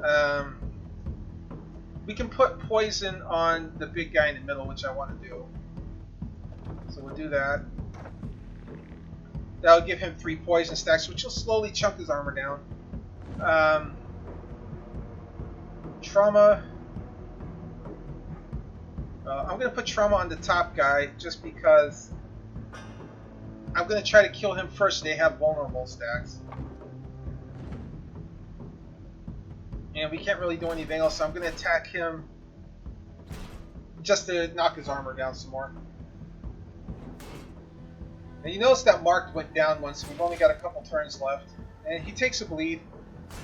Um, we can put poison on the big guy in the middle, which I want to do. So we'll do that. That'll give him 3 poison stacks, which will slowly chunk his armor down. Trauma. I'm going to put trauma on the top guy just because I'm going to try to kill him first so they have vulnerable stacks. And we can't really do anything else, so I'm going to attack him just to knock his armor down some more. And you notice that Mark went down once, so we've only got a couple turns left. And he takes a bleed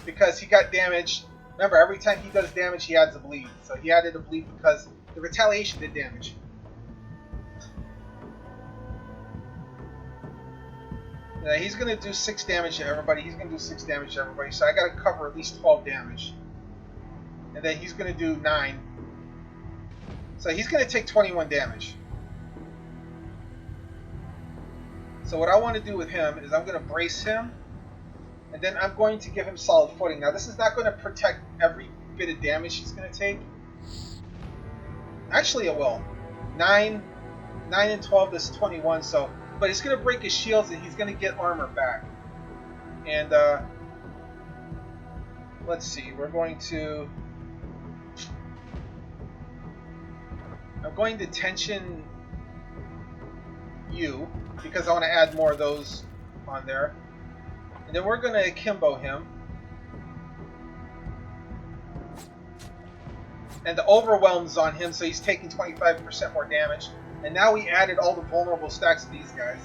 because he got damaged. Remember, every time he does damage, he adds a bleed. So he added a bleed because the retaliation did damage. Now he's going to do 6 damage to everybody. He's going to do 6 damage to everybody. So I got to cover at least 12 damage. And then he's going to do 9. So he's going to take 21 damage. So what I want to do with him is I'm going to brace him, and then I'm going to give him solid footing. Now this is not going to protect every bit of damage he's going to take. Actually it will. 9 and 12 is 21, so but it's going to break his shields and he's going to get armor back. And let's see, I'm going to tension you because I want to add more of those on there. And then we're going to akimbo him. And the overwhelm's on him, so he's taking 25% more damage. And now we added all the vulnerable stacks to these guys.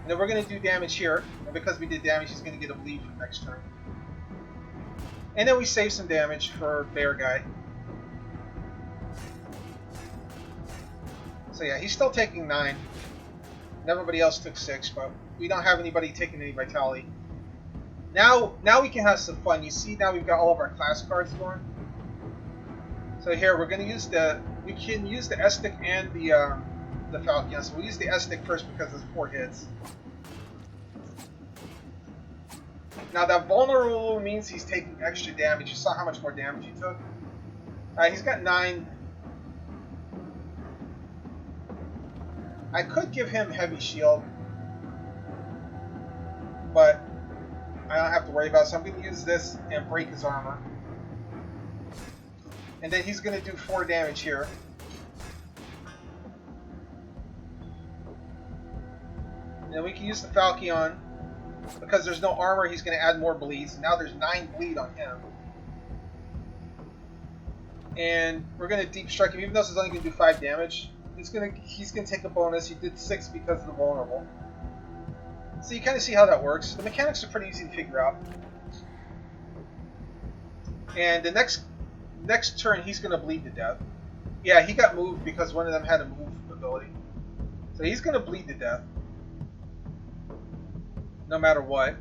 And then we're going to do damage here. And because we did damage, he's going to get a bleed for next turn. And then we save some damage for Bear Guy. So yeah, he's still taking 9. And everybody else took 6, but we don't have anybody taking any vitality. Now we can have some fun. You see, now we've got all of our class cards going. So here we're going to use we can use the Estic and the Falcon. So we'll use the Estic first because there's 4 hits. Now that vulnerable means he's taking extra damage. You saw how much more damage he took. He's got 9. I could give him heavy shield, but I don't have to worry about it. So I'm going to use this and break his armor. And then he's going to do 4 damage here. And then we can use the Falcon. Because there's no armor, he's going to add more bleeds. Now there's 9 bleed on him. And we're going to deep strike him, even though this is only going to do 5 damage. He's going to take a bonus. He did 6 because of the vulnerable. So you kind of see how that works. The mechanics are pretty easy to figure out. And the next turn, he's going to bleed to death. Yeah, he got moved because one of them had a move ability. So he's going to bleed to death. No matter what.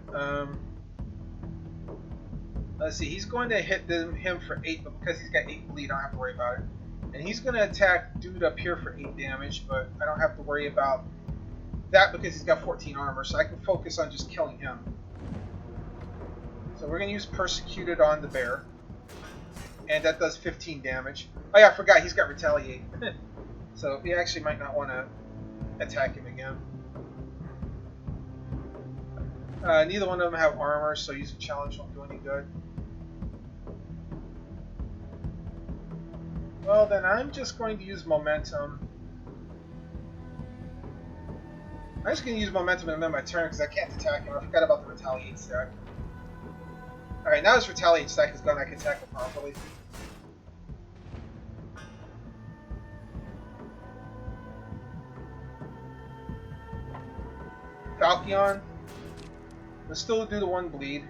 Let's see, he's going to hit him for 8, but because he's got 8 bleed, I don't have to worry about it. And he's going to attack dude up here for 8 damage, but I don't have to worry about that because he's got 14 armor, so I can focus on just killing him. So we're going to use Persecuted on the bear. And that does 15 damage. Oh yeah, I forgot, he's got Retaliate. So we actually might not want to attack him again. Neither one of them have armor, so using challenge won't do any good. Well, then I'm just going to use momentum. I'm just going to use momentum and end my turn because I can't attack him. I forgot about the Retaliate stack. Alright, now his Retaliate stack is gone, I can attack him properly. Falcon. Let's still do the 1 bleed.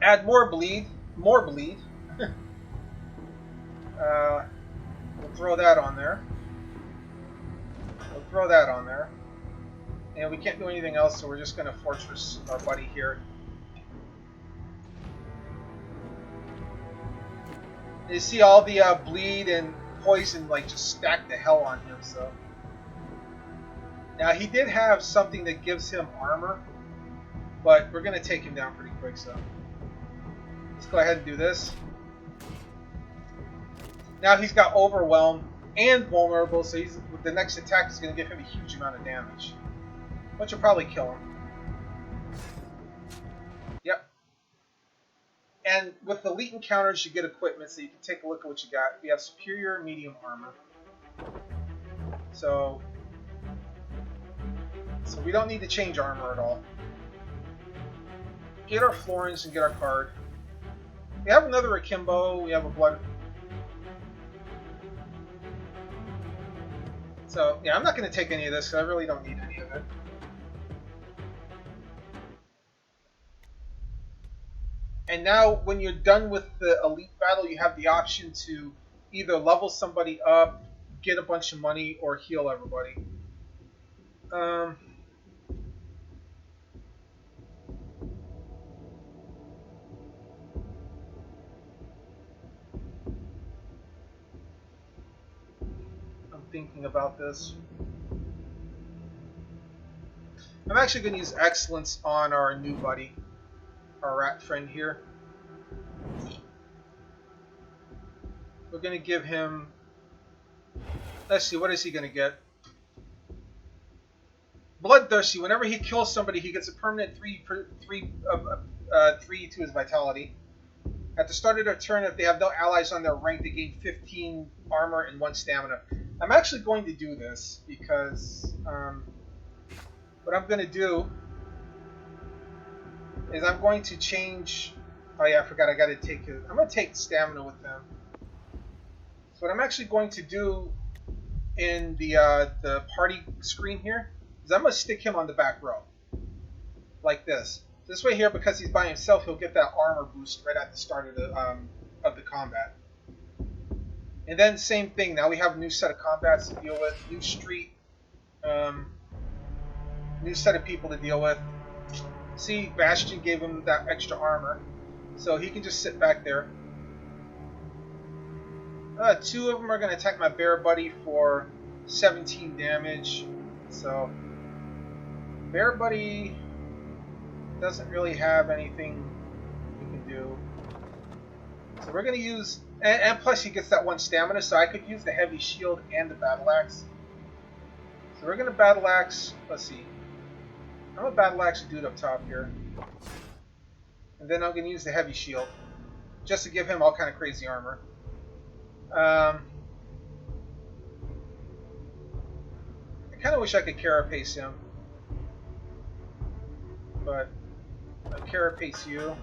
Add more bleed. More bleed. We'll throw that on there. We'll throw that on there. And we can't do anything else, so we're just going to fortress our buddy here. And you see all the bleed and poison like just stacked the hell on him, so... Now he did have something that gives him armor, but we're going to take him down pretty quick, so let's go ahead and do this. Now he's got overwhelmed and vulnerable, so the next attack is going to give him a huge amount of damage, which will probably kill him. Yep. And with elite encounters, you get equipment, so you can take a look at what you got. We have superior medium armor. So we don't need to change armor at all. Get our Florins and get our card. We have another Akimbo. We have a blood. So yeah, I'm not going to take any of this, because I really don't need any of it. And now, when you're done with the elite battle, you have the option to either level somebody up, get a bunch of money, or heal everybody. I'm thinking about this. I'm actually going to use Excellence on our new buddy, our rat friend here. We're going to give him... Let's see, what is he going to get? Bloodthirsty. Whenever he kills somebody, he gets a permanent 3 to his vitality. At the start of their turn, if they have no allies on their rank, they gain 15 armor and 1 stamina. I'm actually going to do this because what I'm going to do is I'm going to change... Oh yeah, I forgot I got to take his... I'm going to take stamina with them. So what I'm actually going to do in the party screen here is I'm going to stick him on the back row. Like this. This way here, because he's by himself, he'll get that armor boost right at the start of the combat. And then same thing, now we have a new set of combats to deal with, new street, new set of people to deal with. See, Bastion gave him that extra armor, so he can just sit back there. 2 of them are going to attack my bear buddy for 17 damage. So, bear buddy doesn't really have anything he can do. So we're going to use... And plus he gets that 1 stamina, so I could use the heavy shield and the battle axe. So we're going to battle axe... Let's see. I'm going to battle axe the dude up top here. And then I'm going to use the heavy shield. Just to give him all kind of crazy armor. I kind of wish I could carapace him. But I'll carapace you.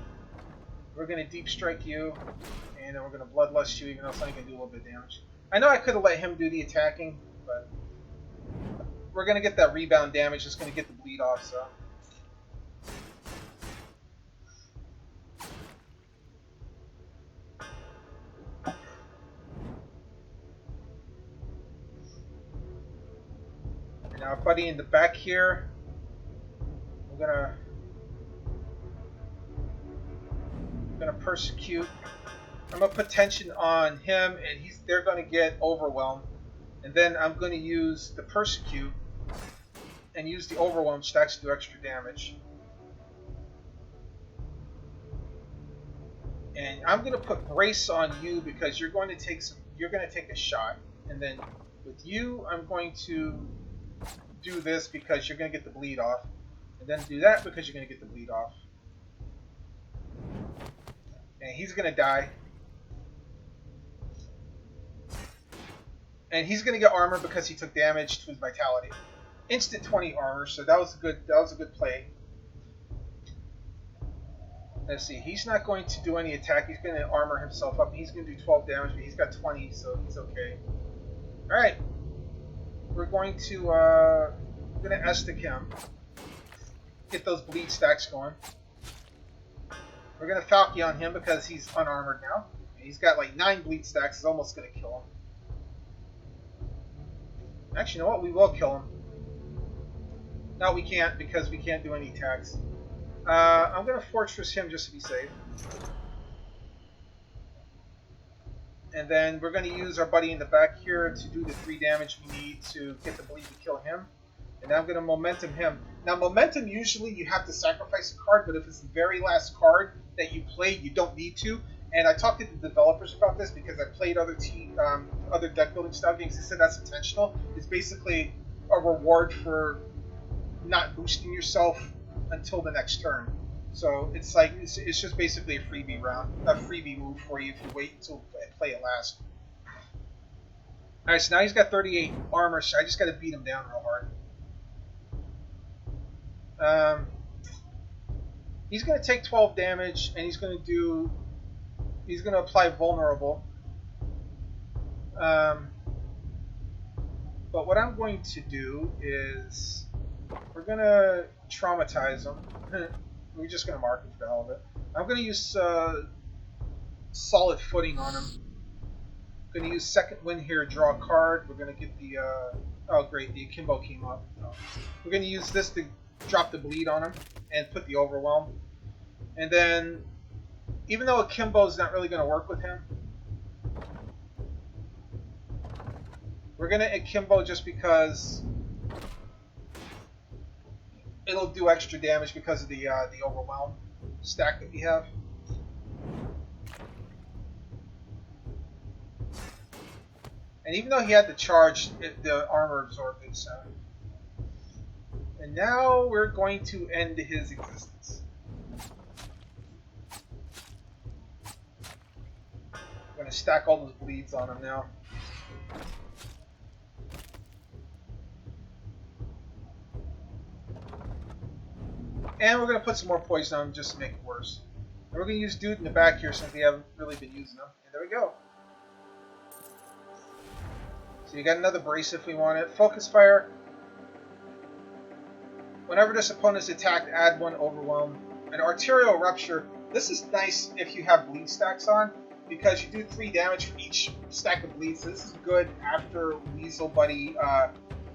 We're going to deep strike you. And then we're going to bloodlust you, even though it's only going to do a little bit of damage. I know I could have let him do the attacking, but we're going to get that rebound damage. It's going to get the bleed off, so... And our buddy in the back here, I'm gonna persecute. I'm gonna put tension on him, and they're gonna get overwhelmed. And then I'm gonna use the persecute and use the overwhelm stacks to do extra damage. And I'm gonna put brace on you because you're going to take a shot, and then with you I'm going to do this because you're going to get the bleed off, and then do that because you're going to get the bleed off. And he's going to die. And he's going to get armor because he took damage to his vitality. Instant 20 armor, so that was a good play. Let's see, he's not going to do any attack. He's going to armor himself up. He's going to do 12 damage, but he's got 20, so he's okay. Alright. We're going to Estic him. Get those bleed stacks going. We're going to Falchion him because he's unarmored now. He's got like 9 bleed stacks. It's almost going to kill him. Actually, you know what? We will kill him. No, we can't because we can't do any attacks. I'm going to Fortress him just to be safe. And then we're going to use our buddy in the back here to do the 3 damage we need to get the bleed to kill him. And now I'm going to momentum him. Now, momentum, usually you have to sacrifice a card, but if it's the very last card that you played, you don't need to. And I talked to the developers about this because I played other deck building style games. They said that's intentional. It's basically a reward for not boosting yourself until the next turn. So it's like it's just basically a freebie move for you if you wait until play it last. All right, so now he's got 38 armor, so I just got to beat him down real hard. He's going to take 12 damage, and he's going to apply vulnerable. But what I'm going to do is we're going to traumatize him. We're just going to mark him for the hell of it. I'm going to use solid footing on him. I'm going to use second wind here, draw a card. We're going to get the oh great, the akimbo came up. Oh. We're going to use this to drop the bleed on him and put the overwhelm. And then, even though akimbo is not really going to work with him, we're going to akimbo just because it'll do extra damage because of the overwhelm stack that we have. And even though he had the charge, the armor absorbed it. So, and now we're going to end his existence. I'm going to stack all those bleeds on him now. And we're going to put some more poison on him just to make it worse. And we're going to use Dude in the back here since we haven't really been using him. And there we go. So you got another brace if we want it. Focus fire. Whenever this opponent is attacked, add 1 overwhelm. An arterial rupture. This is nice if you have bleed stacks on, because you do 3 damage for each stack of bleed. So this is good after Weasel Buddy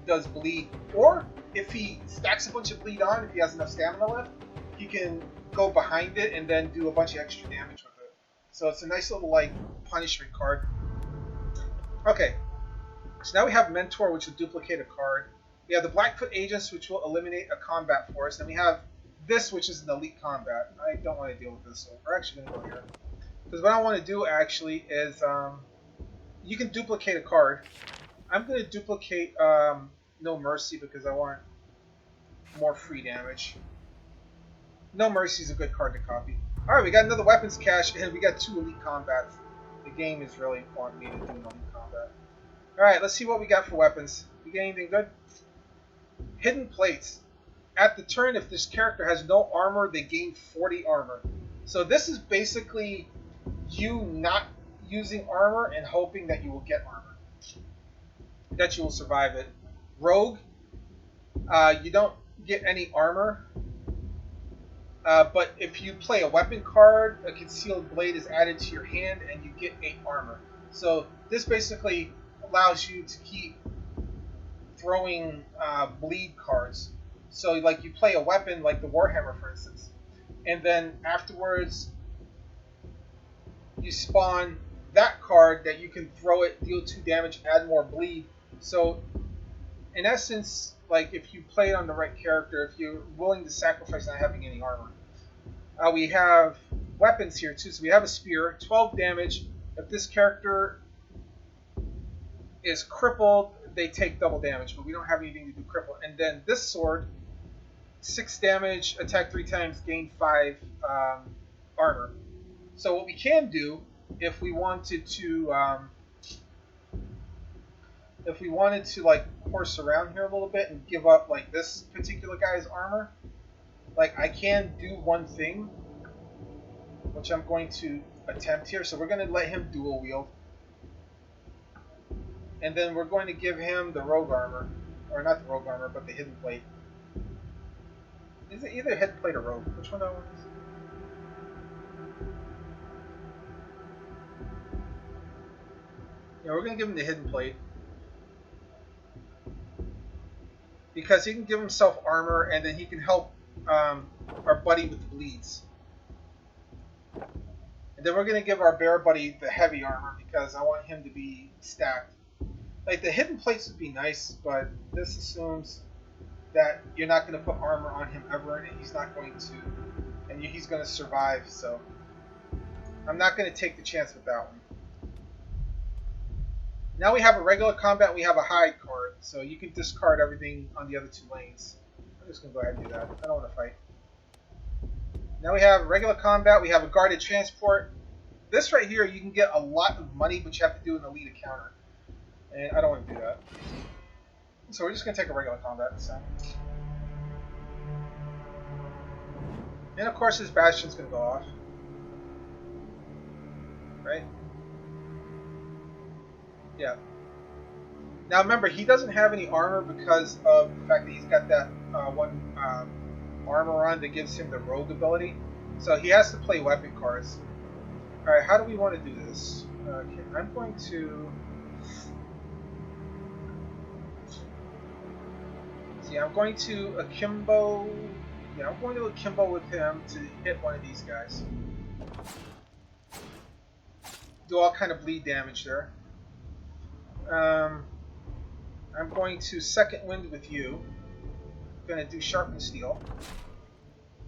does bleed. Or if he stacks a bunch of bleed on, if he has enough stamina left, he can go behind it and then do a bunch of extra damage with it. So it's a nice little like punishment card. Okay. So now we have Mentor, which will duplicate a card. We have the Blackfoot Agents, which will eliminate a combat force. Then we have this, which is an elite combat. I don't want to deal with this, so we're actually going to go here. Because what I want to do, actually, is you can duplicate a card. I'm going to duplicate No Mercy because I want more free damage. No Mercy is a good card to copy. Alright, we got another weapons cache, and we got 2 elite combats. The game is really wanting me to do an elite combat. Alright, let's see what we got for weapons. We get anything good? Hidden plates. At the turn, if this character has no armor, they gain 40 armor. So this is basically you not using armor and hoping that you will get armor. That you will survive it. Rogue. You don't get any armor. But if you play a weapon card, a concealed blade is added to your hand and you get 8 armor. So this basically allows you to keep throwing bleed cards. So like you play a weapon like the Warhammer, for instance, and then afterwards you spawn that card that you can throw it, deal 2 damage, add more bleed. So in essence, like if you play it on the right character, if you're willing to sacrifice not having any armor. We have weapons here too. So we have a spear, 12 damage. If this character is crippled, they take double damage, but we don't have anything to do cripple. And then this sword, 6 damage, attack 3 times, gain 5 armor. So what we can do, if we wanted to like horse around here a little bit and give up like this particular guy's armor, like I can do one thing, which I'm going to attempt here. So we're going to let him dual wield. And then we're going to give him the rogue armor. Or not the rogue armor, but the hidden plate. Is it either hidden plate or rogue? Which one do I want? Yeah, we're going to give him the hidden plate. Because he can give himself armor, and then he can help our buddy with the bleeds. And then we're going to give our bear buddy the heavy armor, because I want him to be stacked. Like, the hidden plates would be nice, but this assumes that you're not going to put armor on him ever, and he's not going to, and he's going to survive. So I'm not going to take the chance with that one. Now we have a regular combat, we have a hide card, so you can discard everything on the other two lanes. I'm just going to go ahead and do that. I don't want to fight. Now we have regular combat, we have a guarded transport. This right here, you can get a lot of money, but you have to do an elite encounter. And I don't want to do that. So we're just going to take a regular combat this time. And of course his bastion's going to go off. Right? Yeah. Now remember, he doesn't have any armor because of the fact that he's got that one armor on that gives him the rogue ability. So he has to play weapon cards. Alright, how do we want to do this? Okay, I'm going to... See, I'm going to akimbo... Yeah, I'm going to akimbo with him to hit one of these guys. Do all kind of bleed damage there. I'm going to second wind with you. I'm going to do sharpen steel.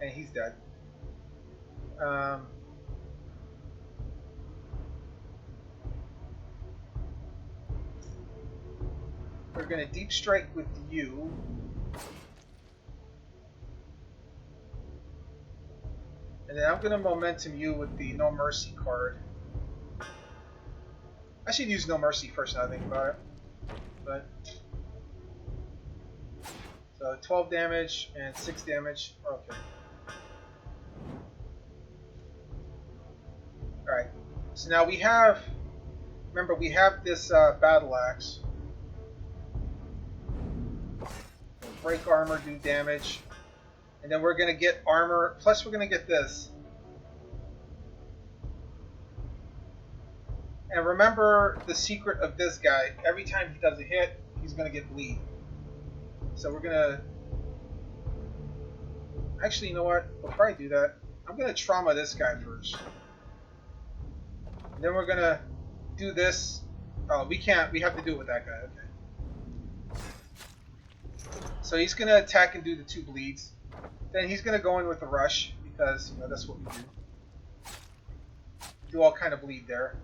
And he's dead. We're going to deep strike with you. And then I'm going to momentum you with the No Mercy card. I should use No Mercy first now I think about it. But so 12 damage and 6 damage. Okay. Alright. So now we have, remember we have this battle axe. Break armor, do damage. And then we're going to get armor, plus we're going to get this. And remember the secret of this guy. Every time he does a hit, he's going to get bleed. So we're going to... Actually, you know what? Before I do that, I'm going to trauma this guy first. And then we're going to do this. Oh, we can't. We have to do it with that guy. Okay. So he's going to attack and do the 2 bleeds. Then he's going to go in with a rush, because you know that's what we do. Do all kind of bleed there.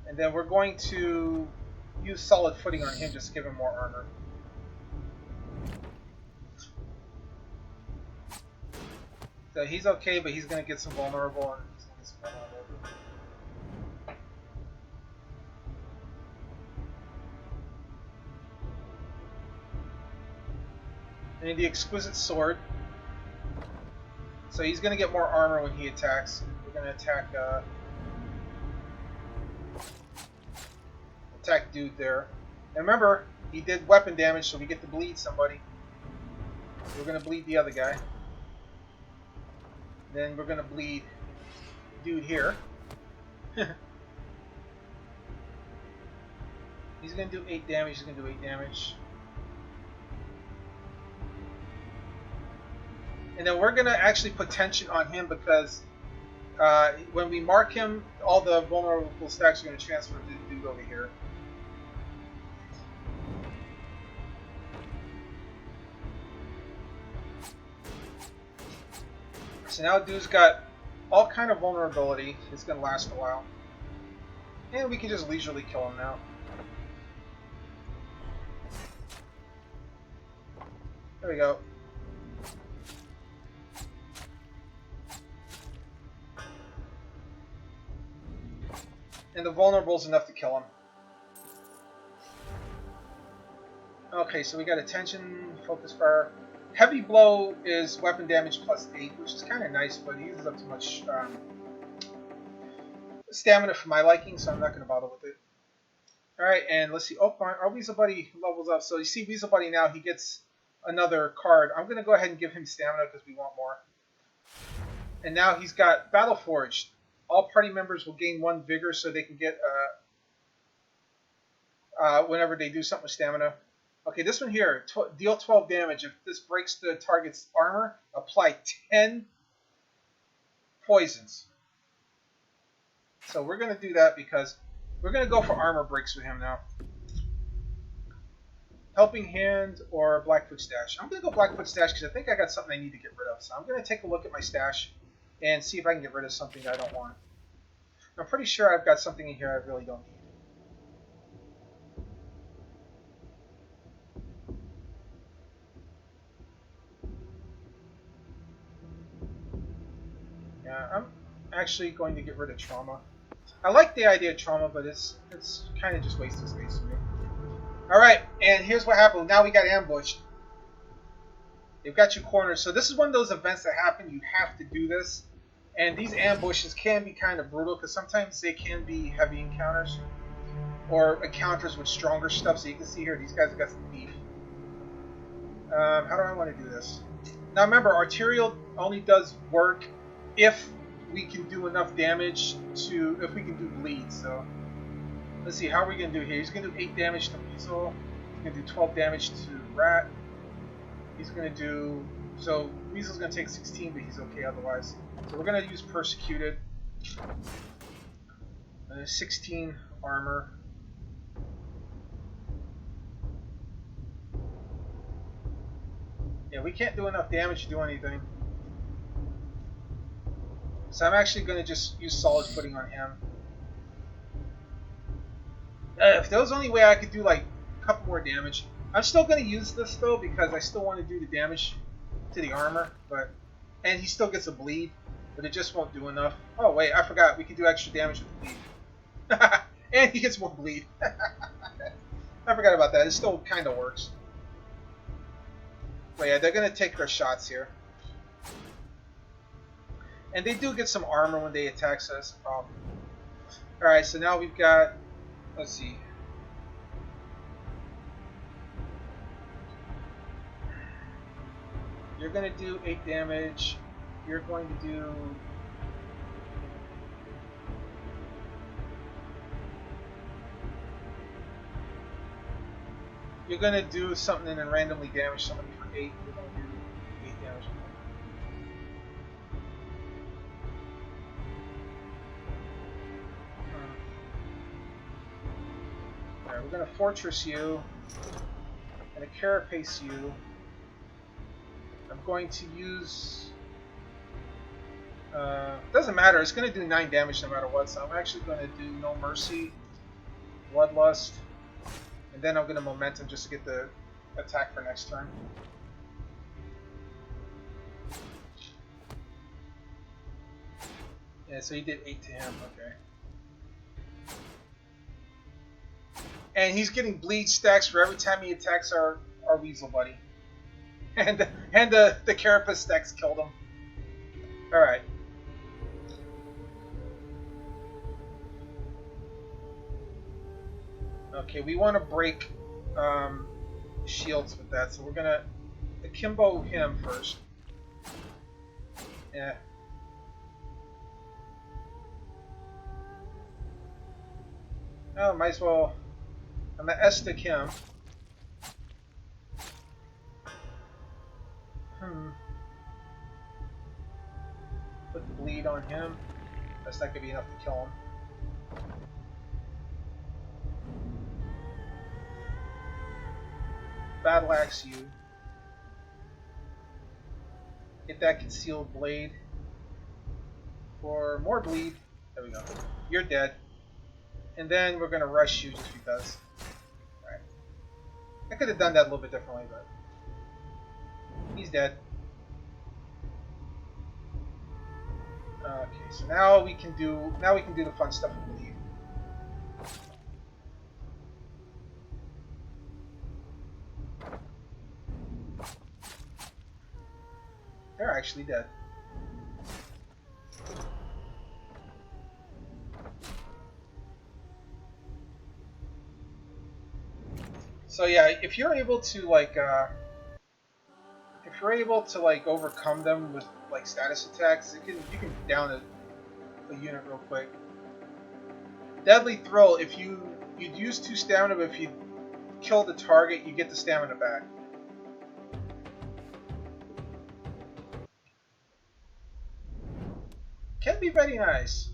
And then we're going to use solid footing on him, just give him more armor. So he's okay, but he's going to get some vulnerable. And he's gonna get some vulnerable. And the exquisite sword. So he's going to get more armor when he attacks. We're going to attack dude there. And remember, he did weapon damage, so we get to bleed somebody. We're going to bleed the other guy. Then we're going to bleed dude here. He's going to do 8 damage. He's going to do 8 damage. And then we're going to actually put tension on him because when we mark him, all the vulnerable stacks are going to transfer to the dude over here. So now dude's got all kind of vulnerability. It's going to last a while. And we can just leisurely kill him now. There we go. And the vulnerable is enough to kill him. Okay, so we got attention, focus fire. Heavy blow is weapon damage plus 8, which is kind of nice, but he uses up too much stamina for my liking, so I'm not going to bother with it. Alright, and let's see. Oh, our Weasel Buddy levels up. So you see Weasel Buddy now, he gets another card. I'm going to go ahead and give him stamina because we want more. And now he's got Battle Forged. All party members will gain 1 vigor so they can get whenever they do something with stamina. Okay, this one here, deal 12 damage. If this breaks the target's armor, apply 10 poisons. So we're going to do that because we're going to go for armor breaks with him now. Helping Hand or Blackfoot Stash. I'm gonna go Blackfoot Stash because I think I got something I need to get rid of. So I'm gonna take a look at my stash and see if I can get rid of something that I don't want. I'm pretty sure I've got something in here I really don't need. Yeah, I'm actually going to get rid of Trauma. I like the idea of Trauma, but it's kind of just wasting space for me. Alright, and here's what happened. Now we got ambushed. They've got you cornered. So this is one of those events that happen. You have to do this. And these ambushes can be kind of brutal because sometimes they can be heavy encounters. Or encounters with stronger stuff. So you can see here, these guys have got some beef. How do I want to do this? Now remember, arterial only does work if we can do enough damage to, if we can do bleed. So let's see, how are we going to do here? He's going to do 8 damage to Weasel. He's going to do 12 damage to Rat. He's going to do, so Weasel's going to take 16, but he's okay otherwise. So we're going to use Persecuted. 16 armor. Yeah, we can't do enough damage to do anything. So I'm actually going to just use Solid Footing on him. If there was the only way I could do like a couple more damage. I'm still going to use this though because I still want to do the damage to the armor. And he still gets a bleed, but it just won't do enough. Oh wait, I forgot. We can do extra damage with the bleed. And he gets more bleed. I forgot about that. It still kind of works. But yeah, they're going to take their shots here. And they do get some armor when they attack, so that's a problem. Alright, so now we've got, let's see. You're going to do 8 damage. You're going to do... You're going to do something and then randomly damage somebody for 8. You're going to do 8 damage. Alright, we're going to Fortress you. And a Carapace you. I'm going to use... doesn't matter, it's going to do 9 damage no matter what, so I'm actually going to do No Mercy, Bloodlust, and then I'm going to Momentum just to get the attack for next turn. Yeah, so he did 8 to him, okay. And he's getting bleed stacks for every time he attacks our Weasel buddy. And the Carapace stacks killed him. Alright. Okay, we want to break shields with that, so we're going to akimbo him first. Yeah. Oh, might as well... I'm going to S-stick him. Put the bleed on him. That's not going to be enough to kill him. Battle Axe you. Get that Concealed Blade. For more bleed. There we go. You're dead. And then we're going to rush you just because. Alright. I could have done that a little bit differently, but he's dead. Okay, so now we can do the fun stuff with bleed. They're actually dead. So yeah, if you're able to overcome them with like status attacks, you can down a unit real quick. Deadly Throw, if you'd use 2 stamina, but if you kill the target, you get the stamina back. Can be very nice.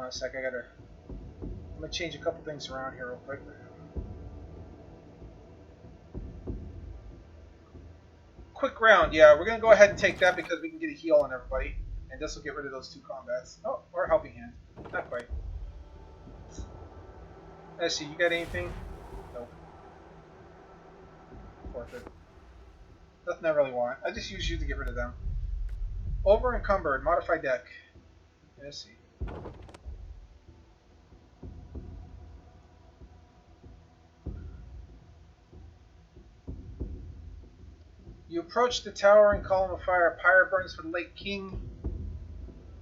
on a sec. I'm gonna change a couple things around here real quick. Quick round, yeah, we're gonna go ahead and take that because we can get a heal on everybody, and this will get rid of those 2 combats. Oh, or a helping hand. Not quite. Let's see, you got anything? Nope. Forfeit. Nothing I really want. I just use you to get rid of them. Over encumbered, modify deck. Let's see. You approach the towering column of fire. A pyre burns for the late king.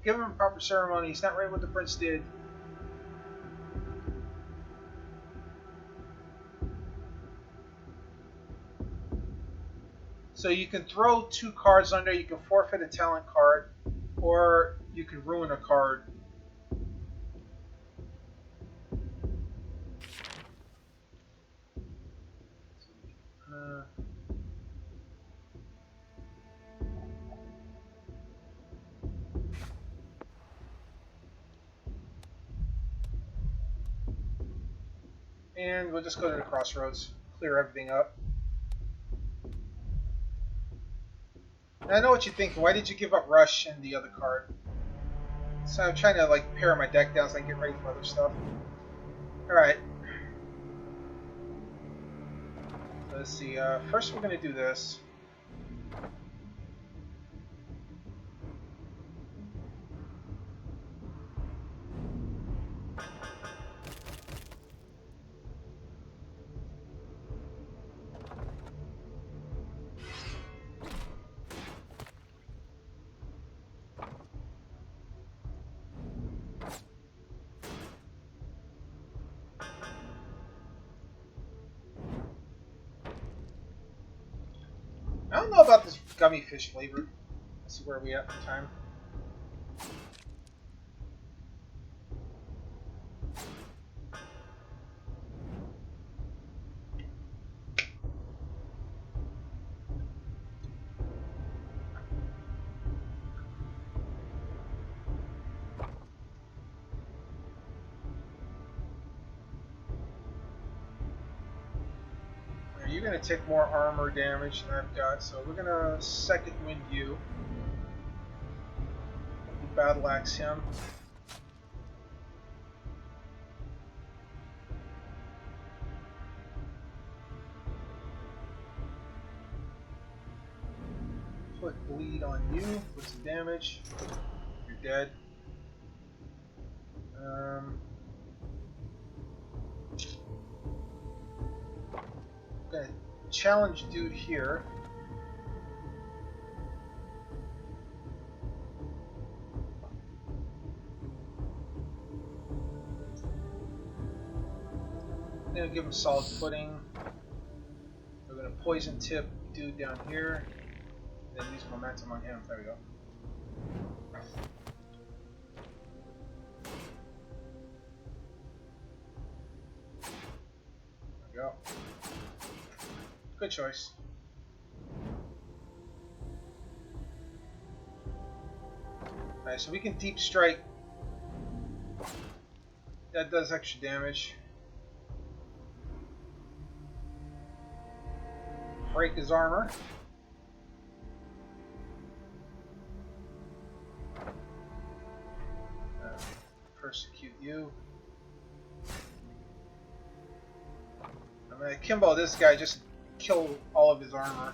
Give him proper ceremony. He's not right what the prince did. So you can throw 2 cards under. You can forfeit a talent card, or you can ruin a card. And we'll just go to the crossroads, clear everything up. And I know what you're thinking. Why did you give up Rush and the other card? So I'm trying to like pare my deck down so I can get ready for other stuff. Alright. So let's see. First we're going to do this. I don't know about this gummy fish flavor. Let's see where we at for time. You're going to take more armor damage than I've got, so we're going to second wind you. Battle axe him. Put bleed on you, put some damage. You're dead. Gonna challenge dude here. I'm gonna give him solid footing. We're gonna poison tip dude down here. Then use momentum on him. There we go. There we go. Good choice. Alright, so we can deep strike. That does extra damage. Break his armor. Persecute you. I'm gonna Kimbo this guy, just kill all of his armor.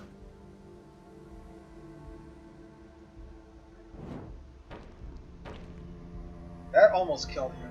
That almost killed him.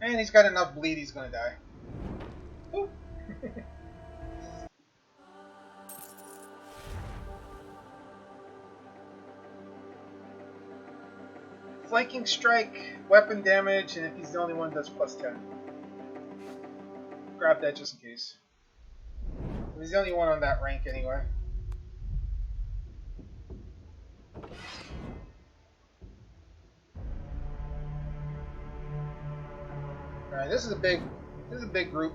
And he's got enough bleed, he's gonna die. flanking strike, weapon damage, and if he's the only one, does plus 10. Grab that just in case. He's the only one on that rank anyway. Alright, this is a big group.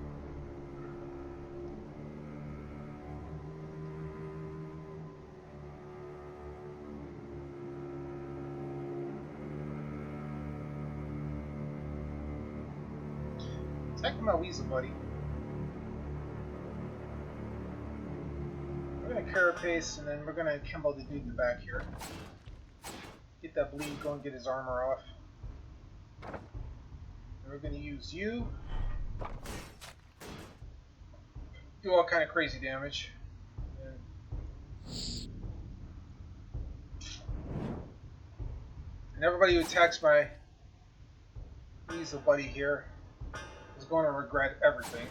Attack my weasel buddy. We're gonna carapace and then we're gonna Kimbo the dude in the back here. Get that bleed going, get his armor off. And we're gonna use you. Do all kind of crazy damage. And everybody who attacks my weasel buddy here is going to regret everything.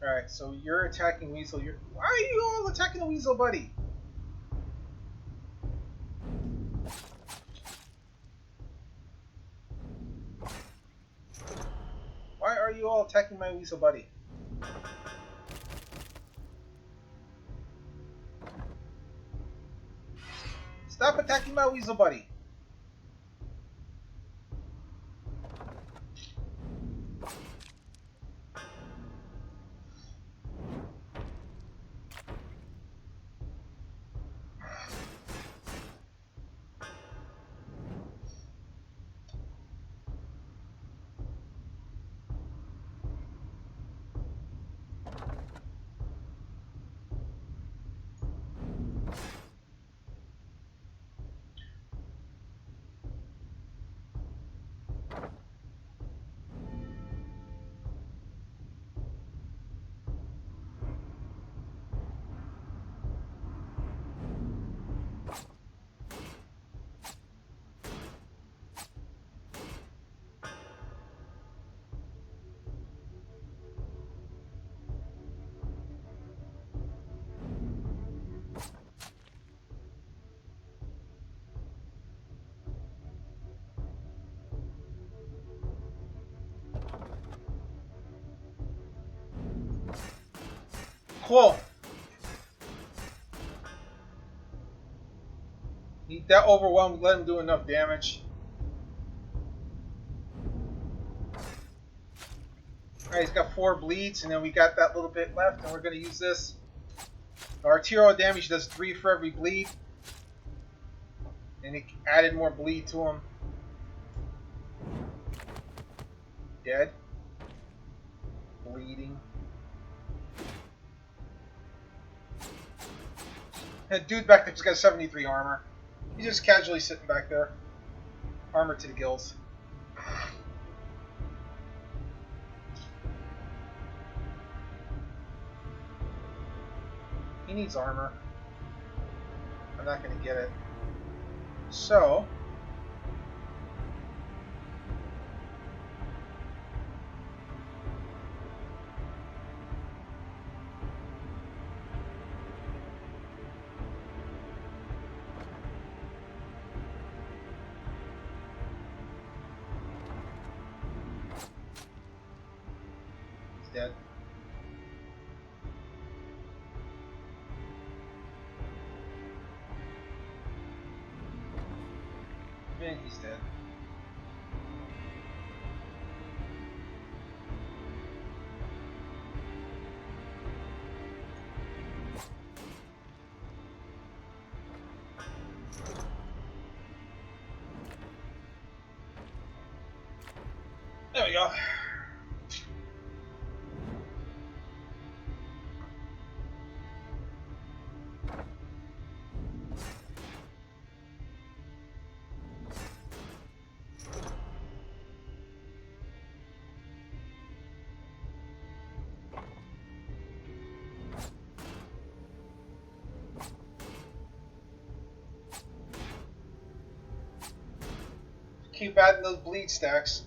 Alright, so you're attacking Weasel. Why are you all attacking the Weasel buddy? Why are you all attacking my Weasel buddy? Stop attacking my Weasel buddy! Cool. That overwhelmed, let him do enough damage. Alright, he's got 4 bleeds, and then we got that little bit left, and we're going to use this. Arterial damage does 3 for every bleed. And it added more bleed to him. Dead. Bleeding. That dude back there's got 73 armor. He's just casually sitting back there. Armor to the gills. He needs armor. I'm not going to get it. So... dead. And he's dead. There we go. Keep adding those bleed stacks.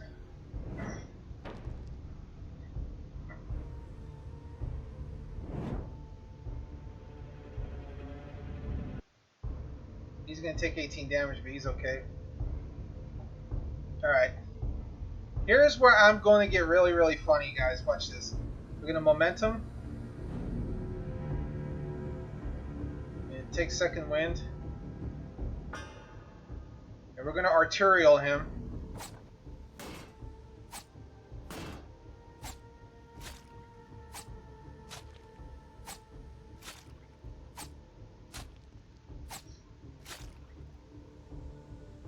He's gonna take 18 damage, but he's okay. Alright. Here's where I'm going to get really, really funny, guys. Watch this. We're gonna momentum. And take second wind. And we're gonna arterial him.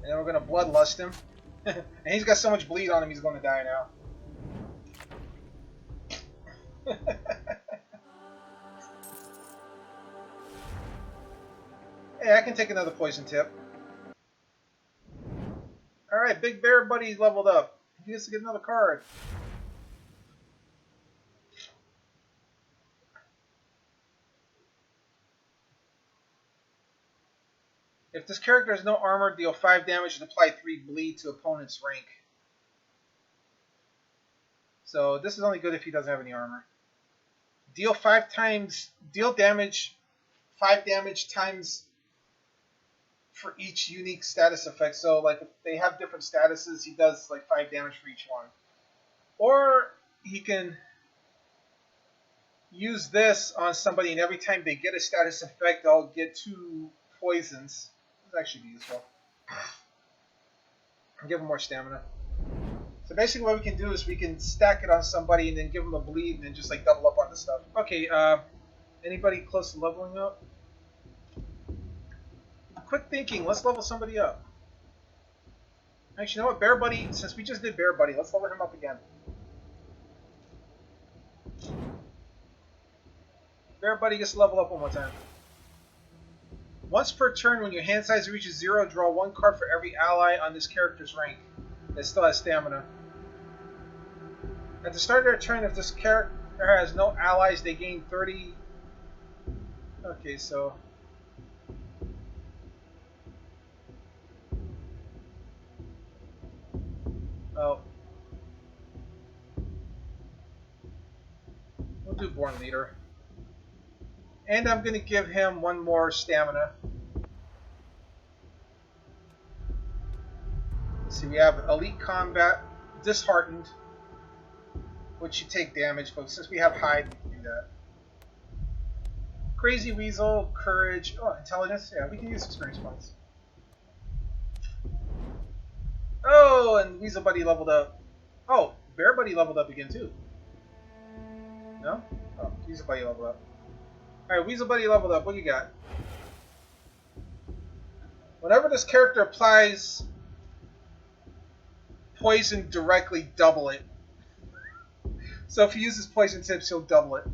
And then we're gonna bloodlust him. And he's got so much bleed on him, he's gonna die now. Hey, I can take another poison tip. Alright, Big Bear Buddy leveled up. He gets to get another card. If this character has no armor, deal 5 damage and apply 3 bleed to opponent's rank. So this is only good if he doesn't have any armor. Deal 5 damage 5 damage times for each unique status effect. So like if they have different statuses, he does like 5 damage for each one. Or he can use this on somebody, and every time they get a status effect, they'll get 2 poisons. This would actually be useful. Give them more stamina. So basically what we can do is we can stack it on somebody and then give them a bleed and then just like double up on the stuff. Okay, anybody close to leveling up? Quick thinking, let's level somebody up. Actually, you know what, Bear Buddy, since we just did Bear Buddy, let's level him up again. Bear Buddy gets to level up one more time. Once per turn, when your hand size reaches 0, draw 1 card for every ally on this character's rank that still has stamina. At the start of their turn, if this character has no allies, they gain 30... Okay, so... Oh. We'll do Born Leader. And I'm going to give him 1 more stamina. Let's see, we have Elite Combat, Disheartened, which you take damage, but since we have Hide, we can do that. Crazy Weasel, Courage, oh, Intelligence, yeah, we can use experience points. Oh, and Weasel Buddy leveled up. Oh, Bear Buddy leveled up again too. No? Oh, Weasel Buddy leveled up. Alright, Weasel Buddy leveled up. What do you got? Whenever this character applies poison directly, double it. So if he uses poison tips, he'll double it.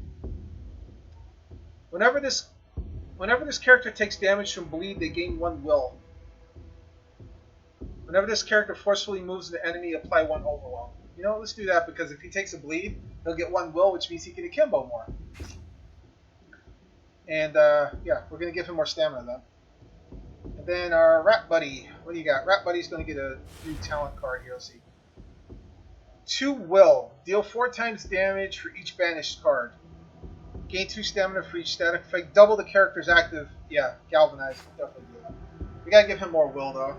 Whenever this character takes damage from bleed, they gain 1 will. Whenever this character forcefully moves the enemy, apply 1 overwhelm. You know what, let's do that, because if he takes a bleed, he'll get 1 will, which means he can akimbo more. And, yeah, we're going to give him more stamina, then. And then our Rat Buddy. What do you got? Rat Buddy's going to get a new talent card here. Let's see. 2 will. Deal 4 times damage for each banished card. Gain 2 stamina for each static effect. Double the character's active. Yeah, Galvanize. Definitely do that. We got to give him more will, though.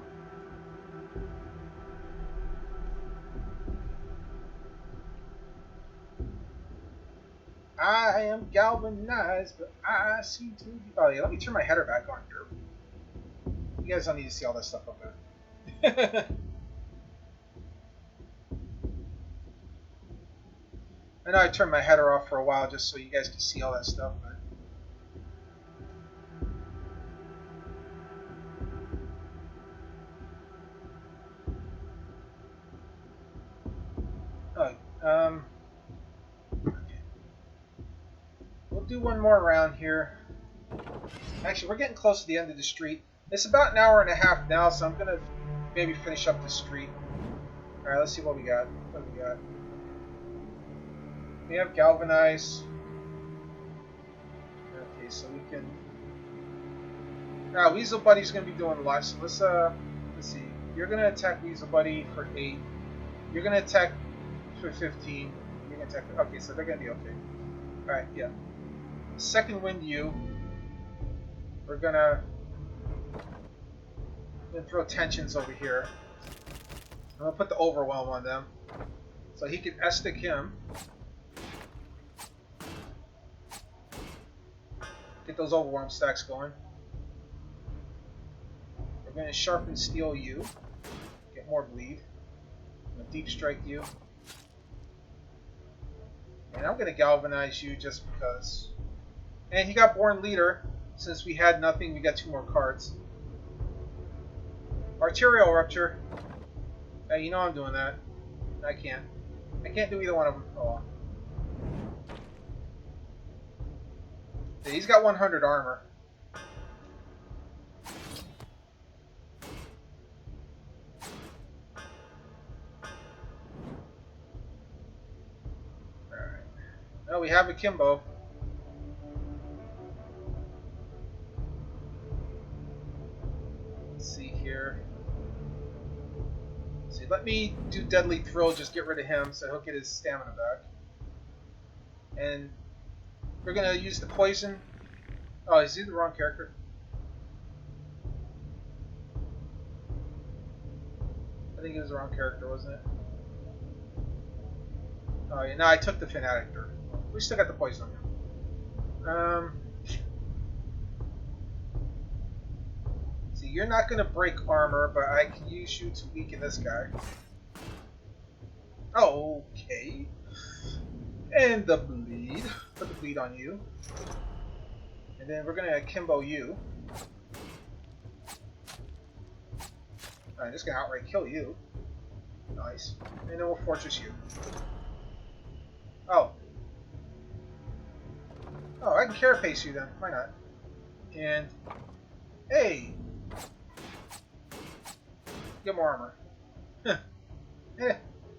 I am galvanized, but I seem to be... Oh, yeah, let me turn my header back on here. You guys don't need to see all that stuff up there. I know I turned my header off for a while just so you guys can see all that stuff, but... Oh, we'll do one more round here. Actually, we're getting close to the end of the street. It's about an hour and a half now, so I'm going to maybe finish up the street. Alright, let's see what we got. What do we got? We have Galvanize. Okay, so we can... Now, Weasel Buddy's going to be doing a lot, so let's see. You're going to attack Weasel Buddy for 8. You're going to attack for 15. You're going to attack... Okay, so they're going to be okay. Alright, yeah. Second wind you. We're gonna gonna throw tensions over here. I'm gonna put the overwhelm on them, so he can S-stick him. Get those overwhelm stacks going. We're gonna sharpen steel you. Get more bleed. I'm gonna deep strike you. And I'm gonna galvanize you just because. And he got born leader. Since we had nothing, we got 2 more cards. Arterial rupture. Hey, you know I'm doing that. I can't. I can't do either one of them. Oh. Yeah, he's got 100 armor. Alright. Well, we have a Kimbo. Let's see here. Let's see, let me do Deadly Thrill, just get rid of him so he'll get his stamina back. And we're gonna use the poison. Oh, is he the wrong character? I think it was the wrong character, wasn't it? Oh yeah, no, I took the Fanatic Dirt. We still got the poison on him. See, you're not gonna break armor, but I can use you to weaken this guy. Oh, okay. And the bleed. Put the bleed on you. And then we're gonna akimbo you. I'm just gonna outright kill you. Nice. And then we'll fortress you. Oh. Oh, I can carapace you then. Why not? And hey! Get more armor.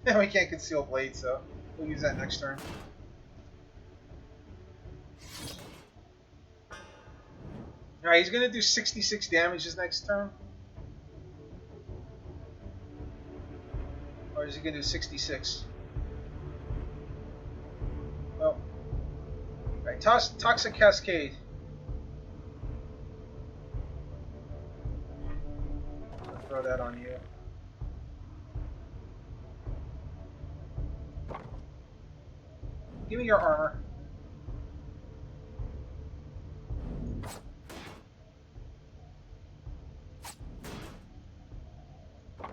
We can't conceal blade, so we'll use that next turn. Alright, he's gonna do 66 damage his next turn. Or is he gonna do 66? Well. Alright, Toxic Cascade. I'll throw that on you. Give me your armor.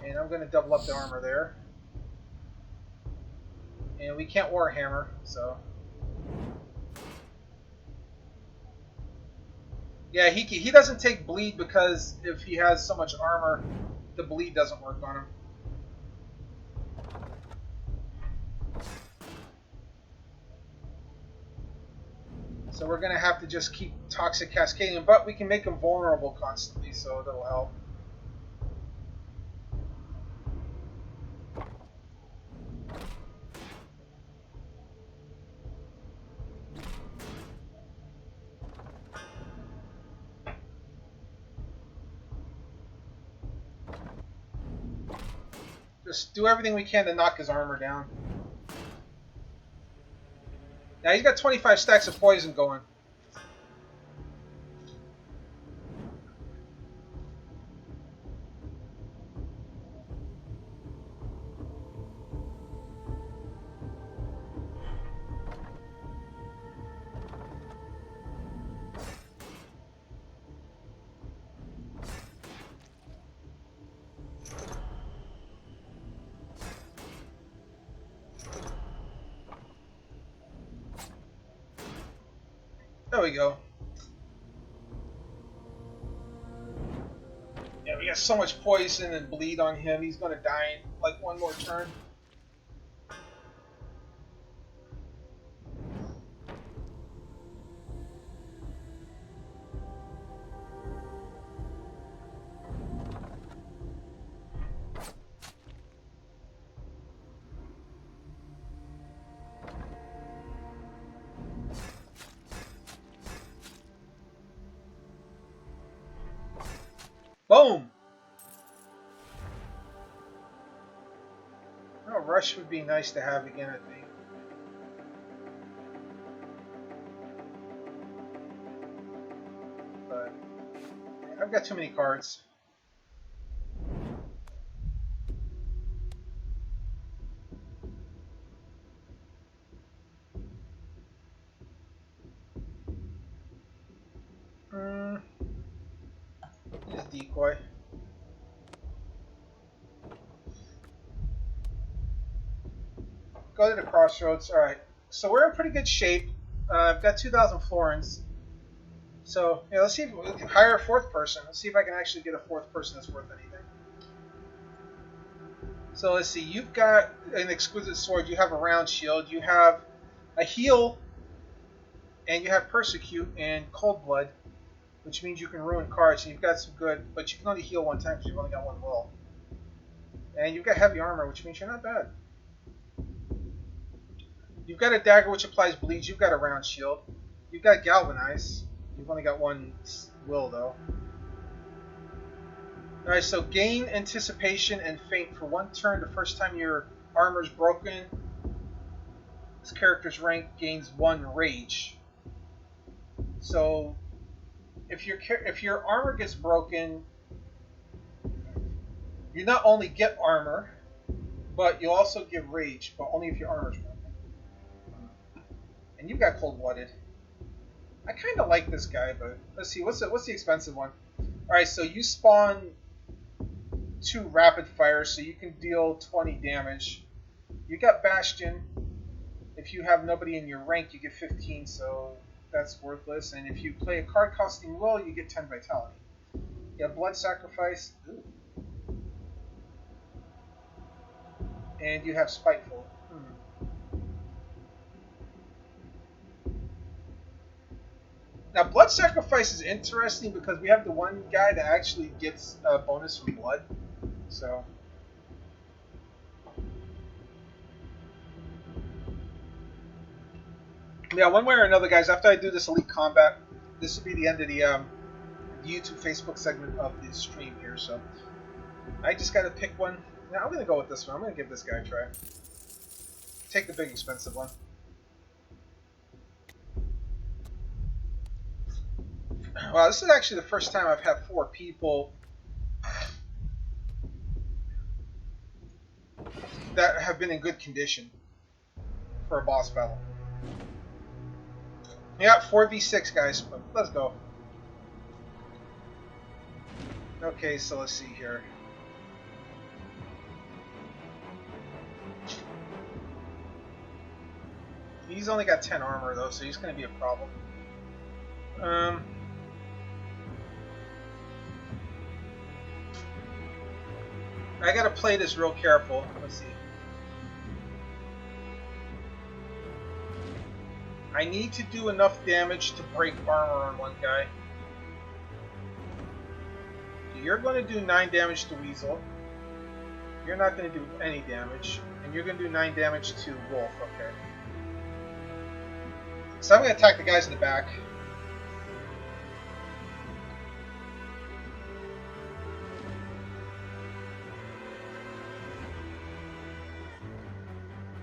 And I'm going to double up the armor there. And we can't Warhammer, so. Yeah, he doesn't take bleed because if he has so much armor, the bleed doesn't work on him. So we're going to have to just keep Toxic Cascading, but we can make him vulnerable constantly, so that'll help. Just do everything we can to knock his armor down. Now he's got 25 stacks of poison going. There we go. Yeah, we got so much poison and bleed on him. He's gonna die in like one more turn. Boom! Oh, Rush would be nice to have again, I think. But I've got too many cards. decoy. Go to the crossroads. All right. So we're in pretty good shape. I've got 2,000 florins. So yeah, let's see if we can hire a fourth person. Let's see if I can actually get a fourth person that's worth anything. So let's see. You've got an exquisite sword. You have a round shield. You have a heal, and you have persecute and cold blood, which means you can ruin cards. And you've got some good, but you can only heal one time because you've only got one will. And you've got heavy armor, which means you're not bad. You've got a dagger which applies bleed. You've got a round shield. You've got galvanize. You've only got one will though. Alright, so gain anticipation and feint for 1 turn. The first time your armor's broken, this character's rank gains 1 rage. So if your armor gets broken, you not only get armor, but you also get rage, but only if your armor's broken. And you've got cold-blooded. I kind of like this guy, but let's see. What's the expensive one? All right, so you spawn 2 rapid fire, so you can deal 20 damage. You got Bastion. If you have nobody in your rank, you get 15, so that's worthless. And if you play a card costing will, you get 10 vitality. You have Blood Sacrifice. Ooh. And you have Spiteful. Now, Blood Sacrifice is interesting because we have the one guy that actually gets a bonus from blood. So, yeah, one way or another, guys, after I do this Elite Combat, this will be the end of the YouTube Facebook segment of the stream here. So, I just got to pick one. Now, I'm going to go with this one. I'm going to give this guy a try. Take the big expensive one. Wow, this is actually the first time I've had 4 people that have been in good condition for a boss battle. Yeah, 4v6, guys, but let's go. Okay, so let's see here. He's only got 10 armor, though, so he's going to be a problem. I gotta play this real careful. Let's see. I need to do enough damage to break armor on one guy. You're going to do 9 damage to Weasel. You're not going to do any damage. And you're going to do 9 damage to Wolf, okay. So I'm going to attack the guys in the back.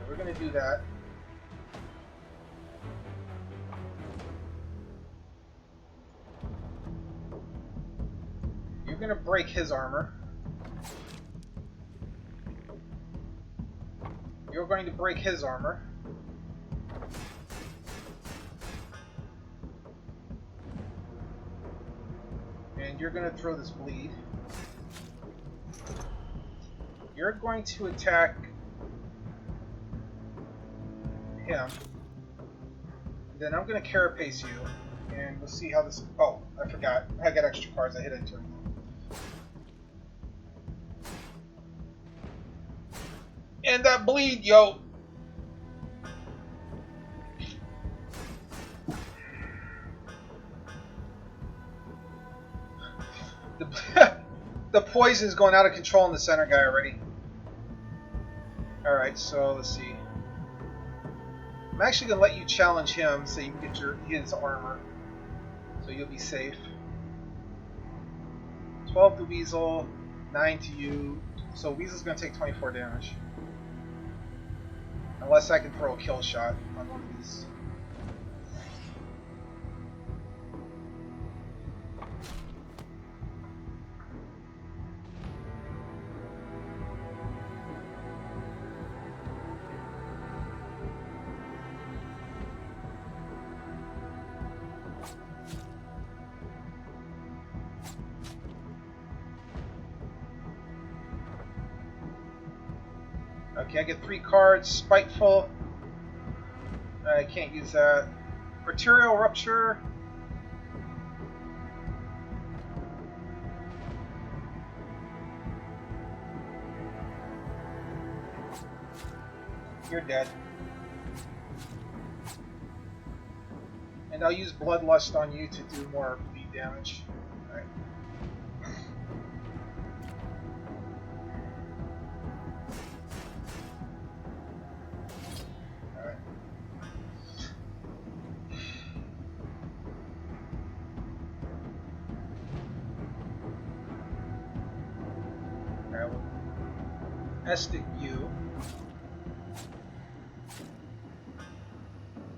We're going to do that. You're going to break his armor. You're going to break his armor. And you're going to throw this bleed. You're going to attack him. Then I'm going to carapace you. And we'll see how this... Oh, I forgot. I got extra cards. I hit it turn. And that bleed, yo! The poison's going out of control in the center guy already. Alright, so let's see. I'm actually going to let you challenge him so you can get his armor. So you'll be safe. 12 to Weasel, 9 to you. So Weasel's going to take 24 damage. Unless I can throw a kill shot on one of these. Okay, I get 3 cards. Spiteful. I can't use that. Arterial Rupture. You're dead. And I'll use Bloodlust on you to do more bleed damage. Alright. Alright. Alright, we'll Estic you.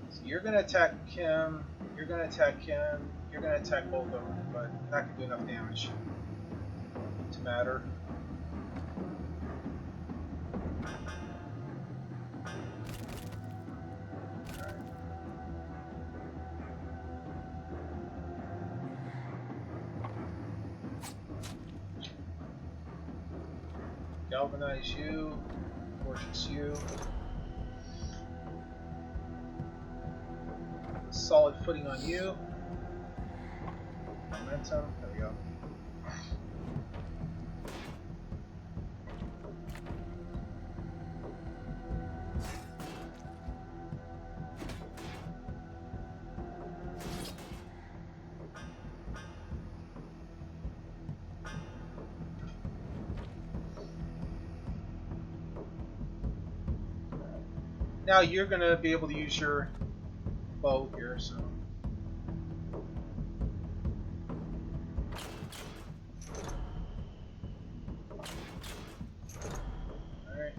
So you're gonna attack him, you're gonna attack him, you're gonna attack both of them, but not gonna do enough damage to matter. Galvanize you, Fortress you. Solid footing on you. Momentum, there we go. Now you're going to be able to use your bow here, so. Alright.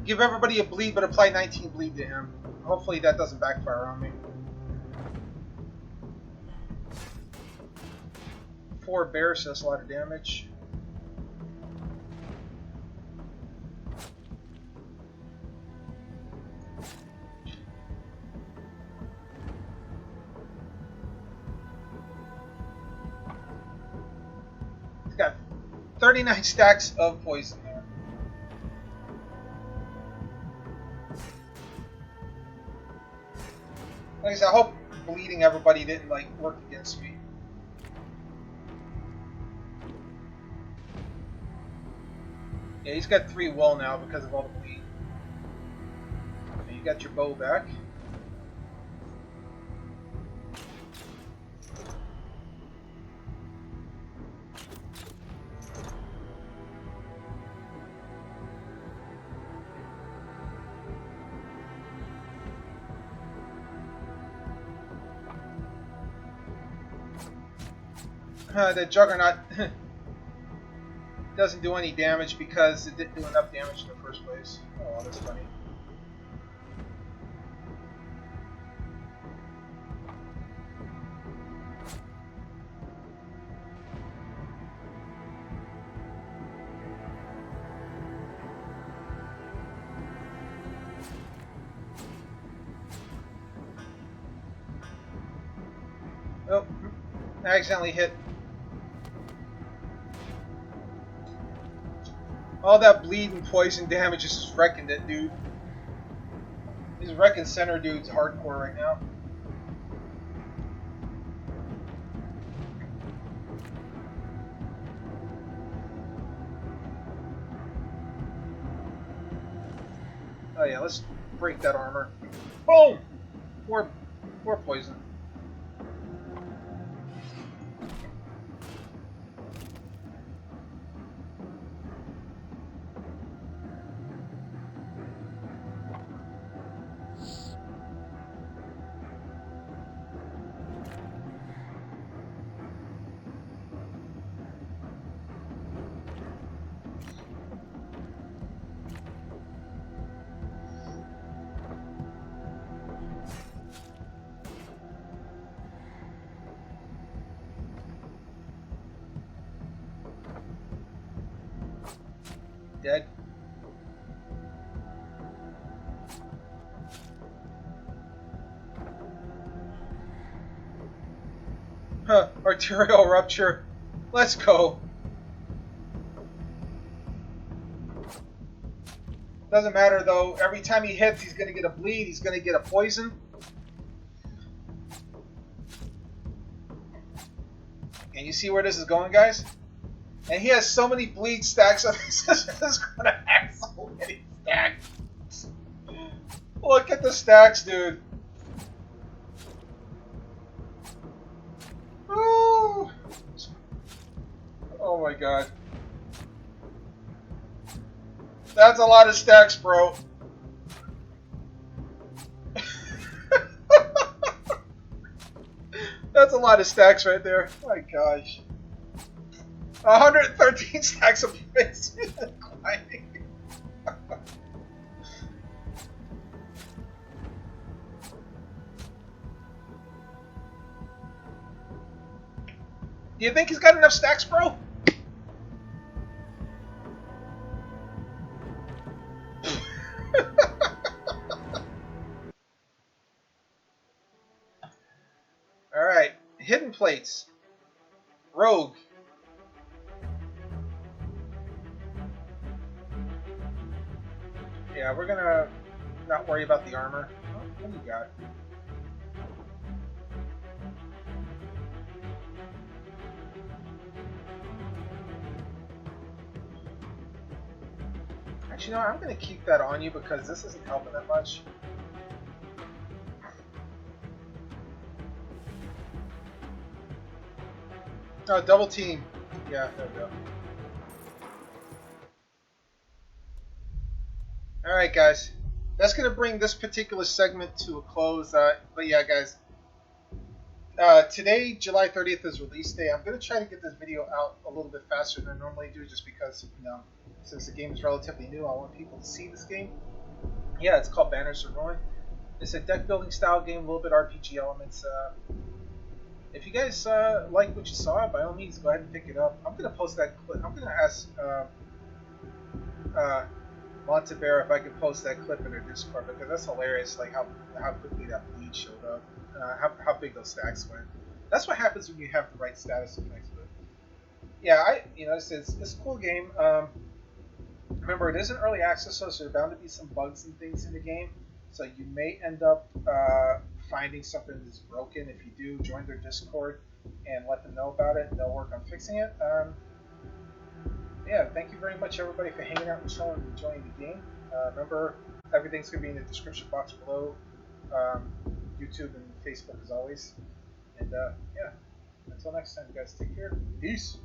Give everybody a bleed, but apply 19 bleed to him. Hopefully that doesn't backfire on me. 4 bears, so that's a lot of damage. It's got 39 stacks of poison there. Like I said, I hope bleeding everybody didn't like work against me. Yeah, he's got 3 will now because of all the bleed. And you got your bow back. The Juggernaut doesn't do any damage because it didn't do enough damage in the first place. Oh, that's funny. Oh, I accidentally hit. All that bleed and poison damage is just wrecking that dude. He's wrecking center dude's hardcore right now. Oh yeah, let's break that armor. Boom! More poison. Dead. Arterial rupture. Let's go. Doesn't matter though. Every time he hits, he's gonna get a bleed. He's gonna get a poison. And you see where this is going, guys? And he has so many bleed stacks up. He's just gonna have so many stacks. Look at the stacks, dude. Ooh. Oh my god. That's a lot of stacks, bro. That's a lot of stacks right there. Oh my gosh. 113 stacks of points. Climbing. Do you think he's got enough stacks, bro? Alright, hidden plates. Rogue. Yeah, we're gonna not worry about the armor. Oh, what do you got? Actually, no, I'm gonna keep that on you because this isn't helping that much. Oh, double team. Yeah, there we go. Alright, guys. That's going to bring this particular segment to a close. But yeah, guys. Today, July 30th, is release day. I'm going to try to get this video out a little bit faster than I normally do just because, you know, since the game is relatively new, I want people to see this game. Yeah, it's called Banners of Ruin. It's a deck building style game, a little bit RPG elements. If you guys like what you saw, by all means, go ahead and pick it up. I'm going to post that clip. I'm going to ask Montebera if I can post that clip in her Discord because that's hilarious. Like how quickly that bleed showed up, how big those stacks went. That's what happens when you have the right status effects. But yeah, it's a cool game. Remember, it isn't early access, so there are bound to be some bugs and things in the game. So you may end up finding something that's broken. If you do, join their Discord and let them know about it, and they'll work on fixing it. Yeah, thank you very much, everybody, for hanging out and chilling and enjoying the game. Remember, everything's going to be in the description box below. YouTube and Facebook, as always. And yeah, until next time, guys, take care. Peace.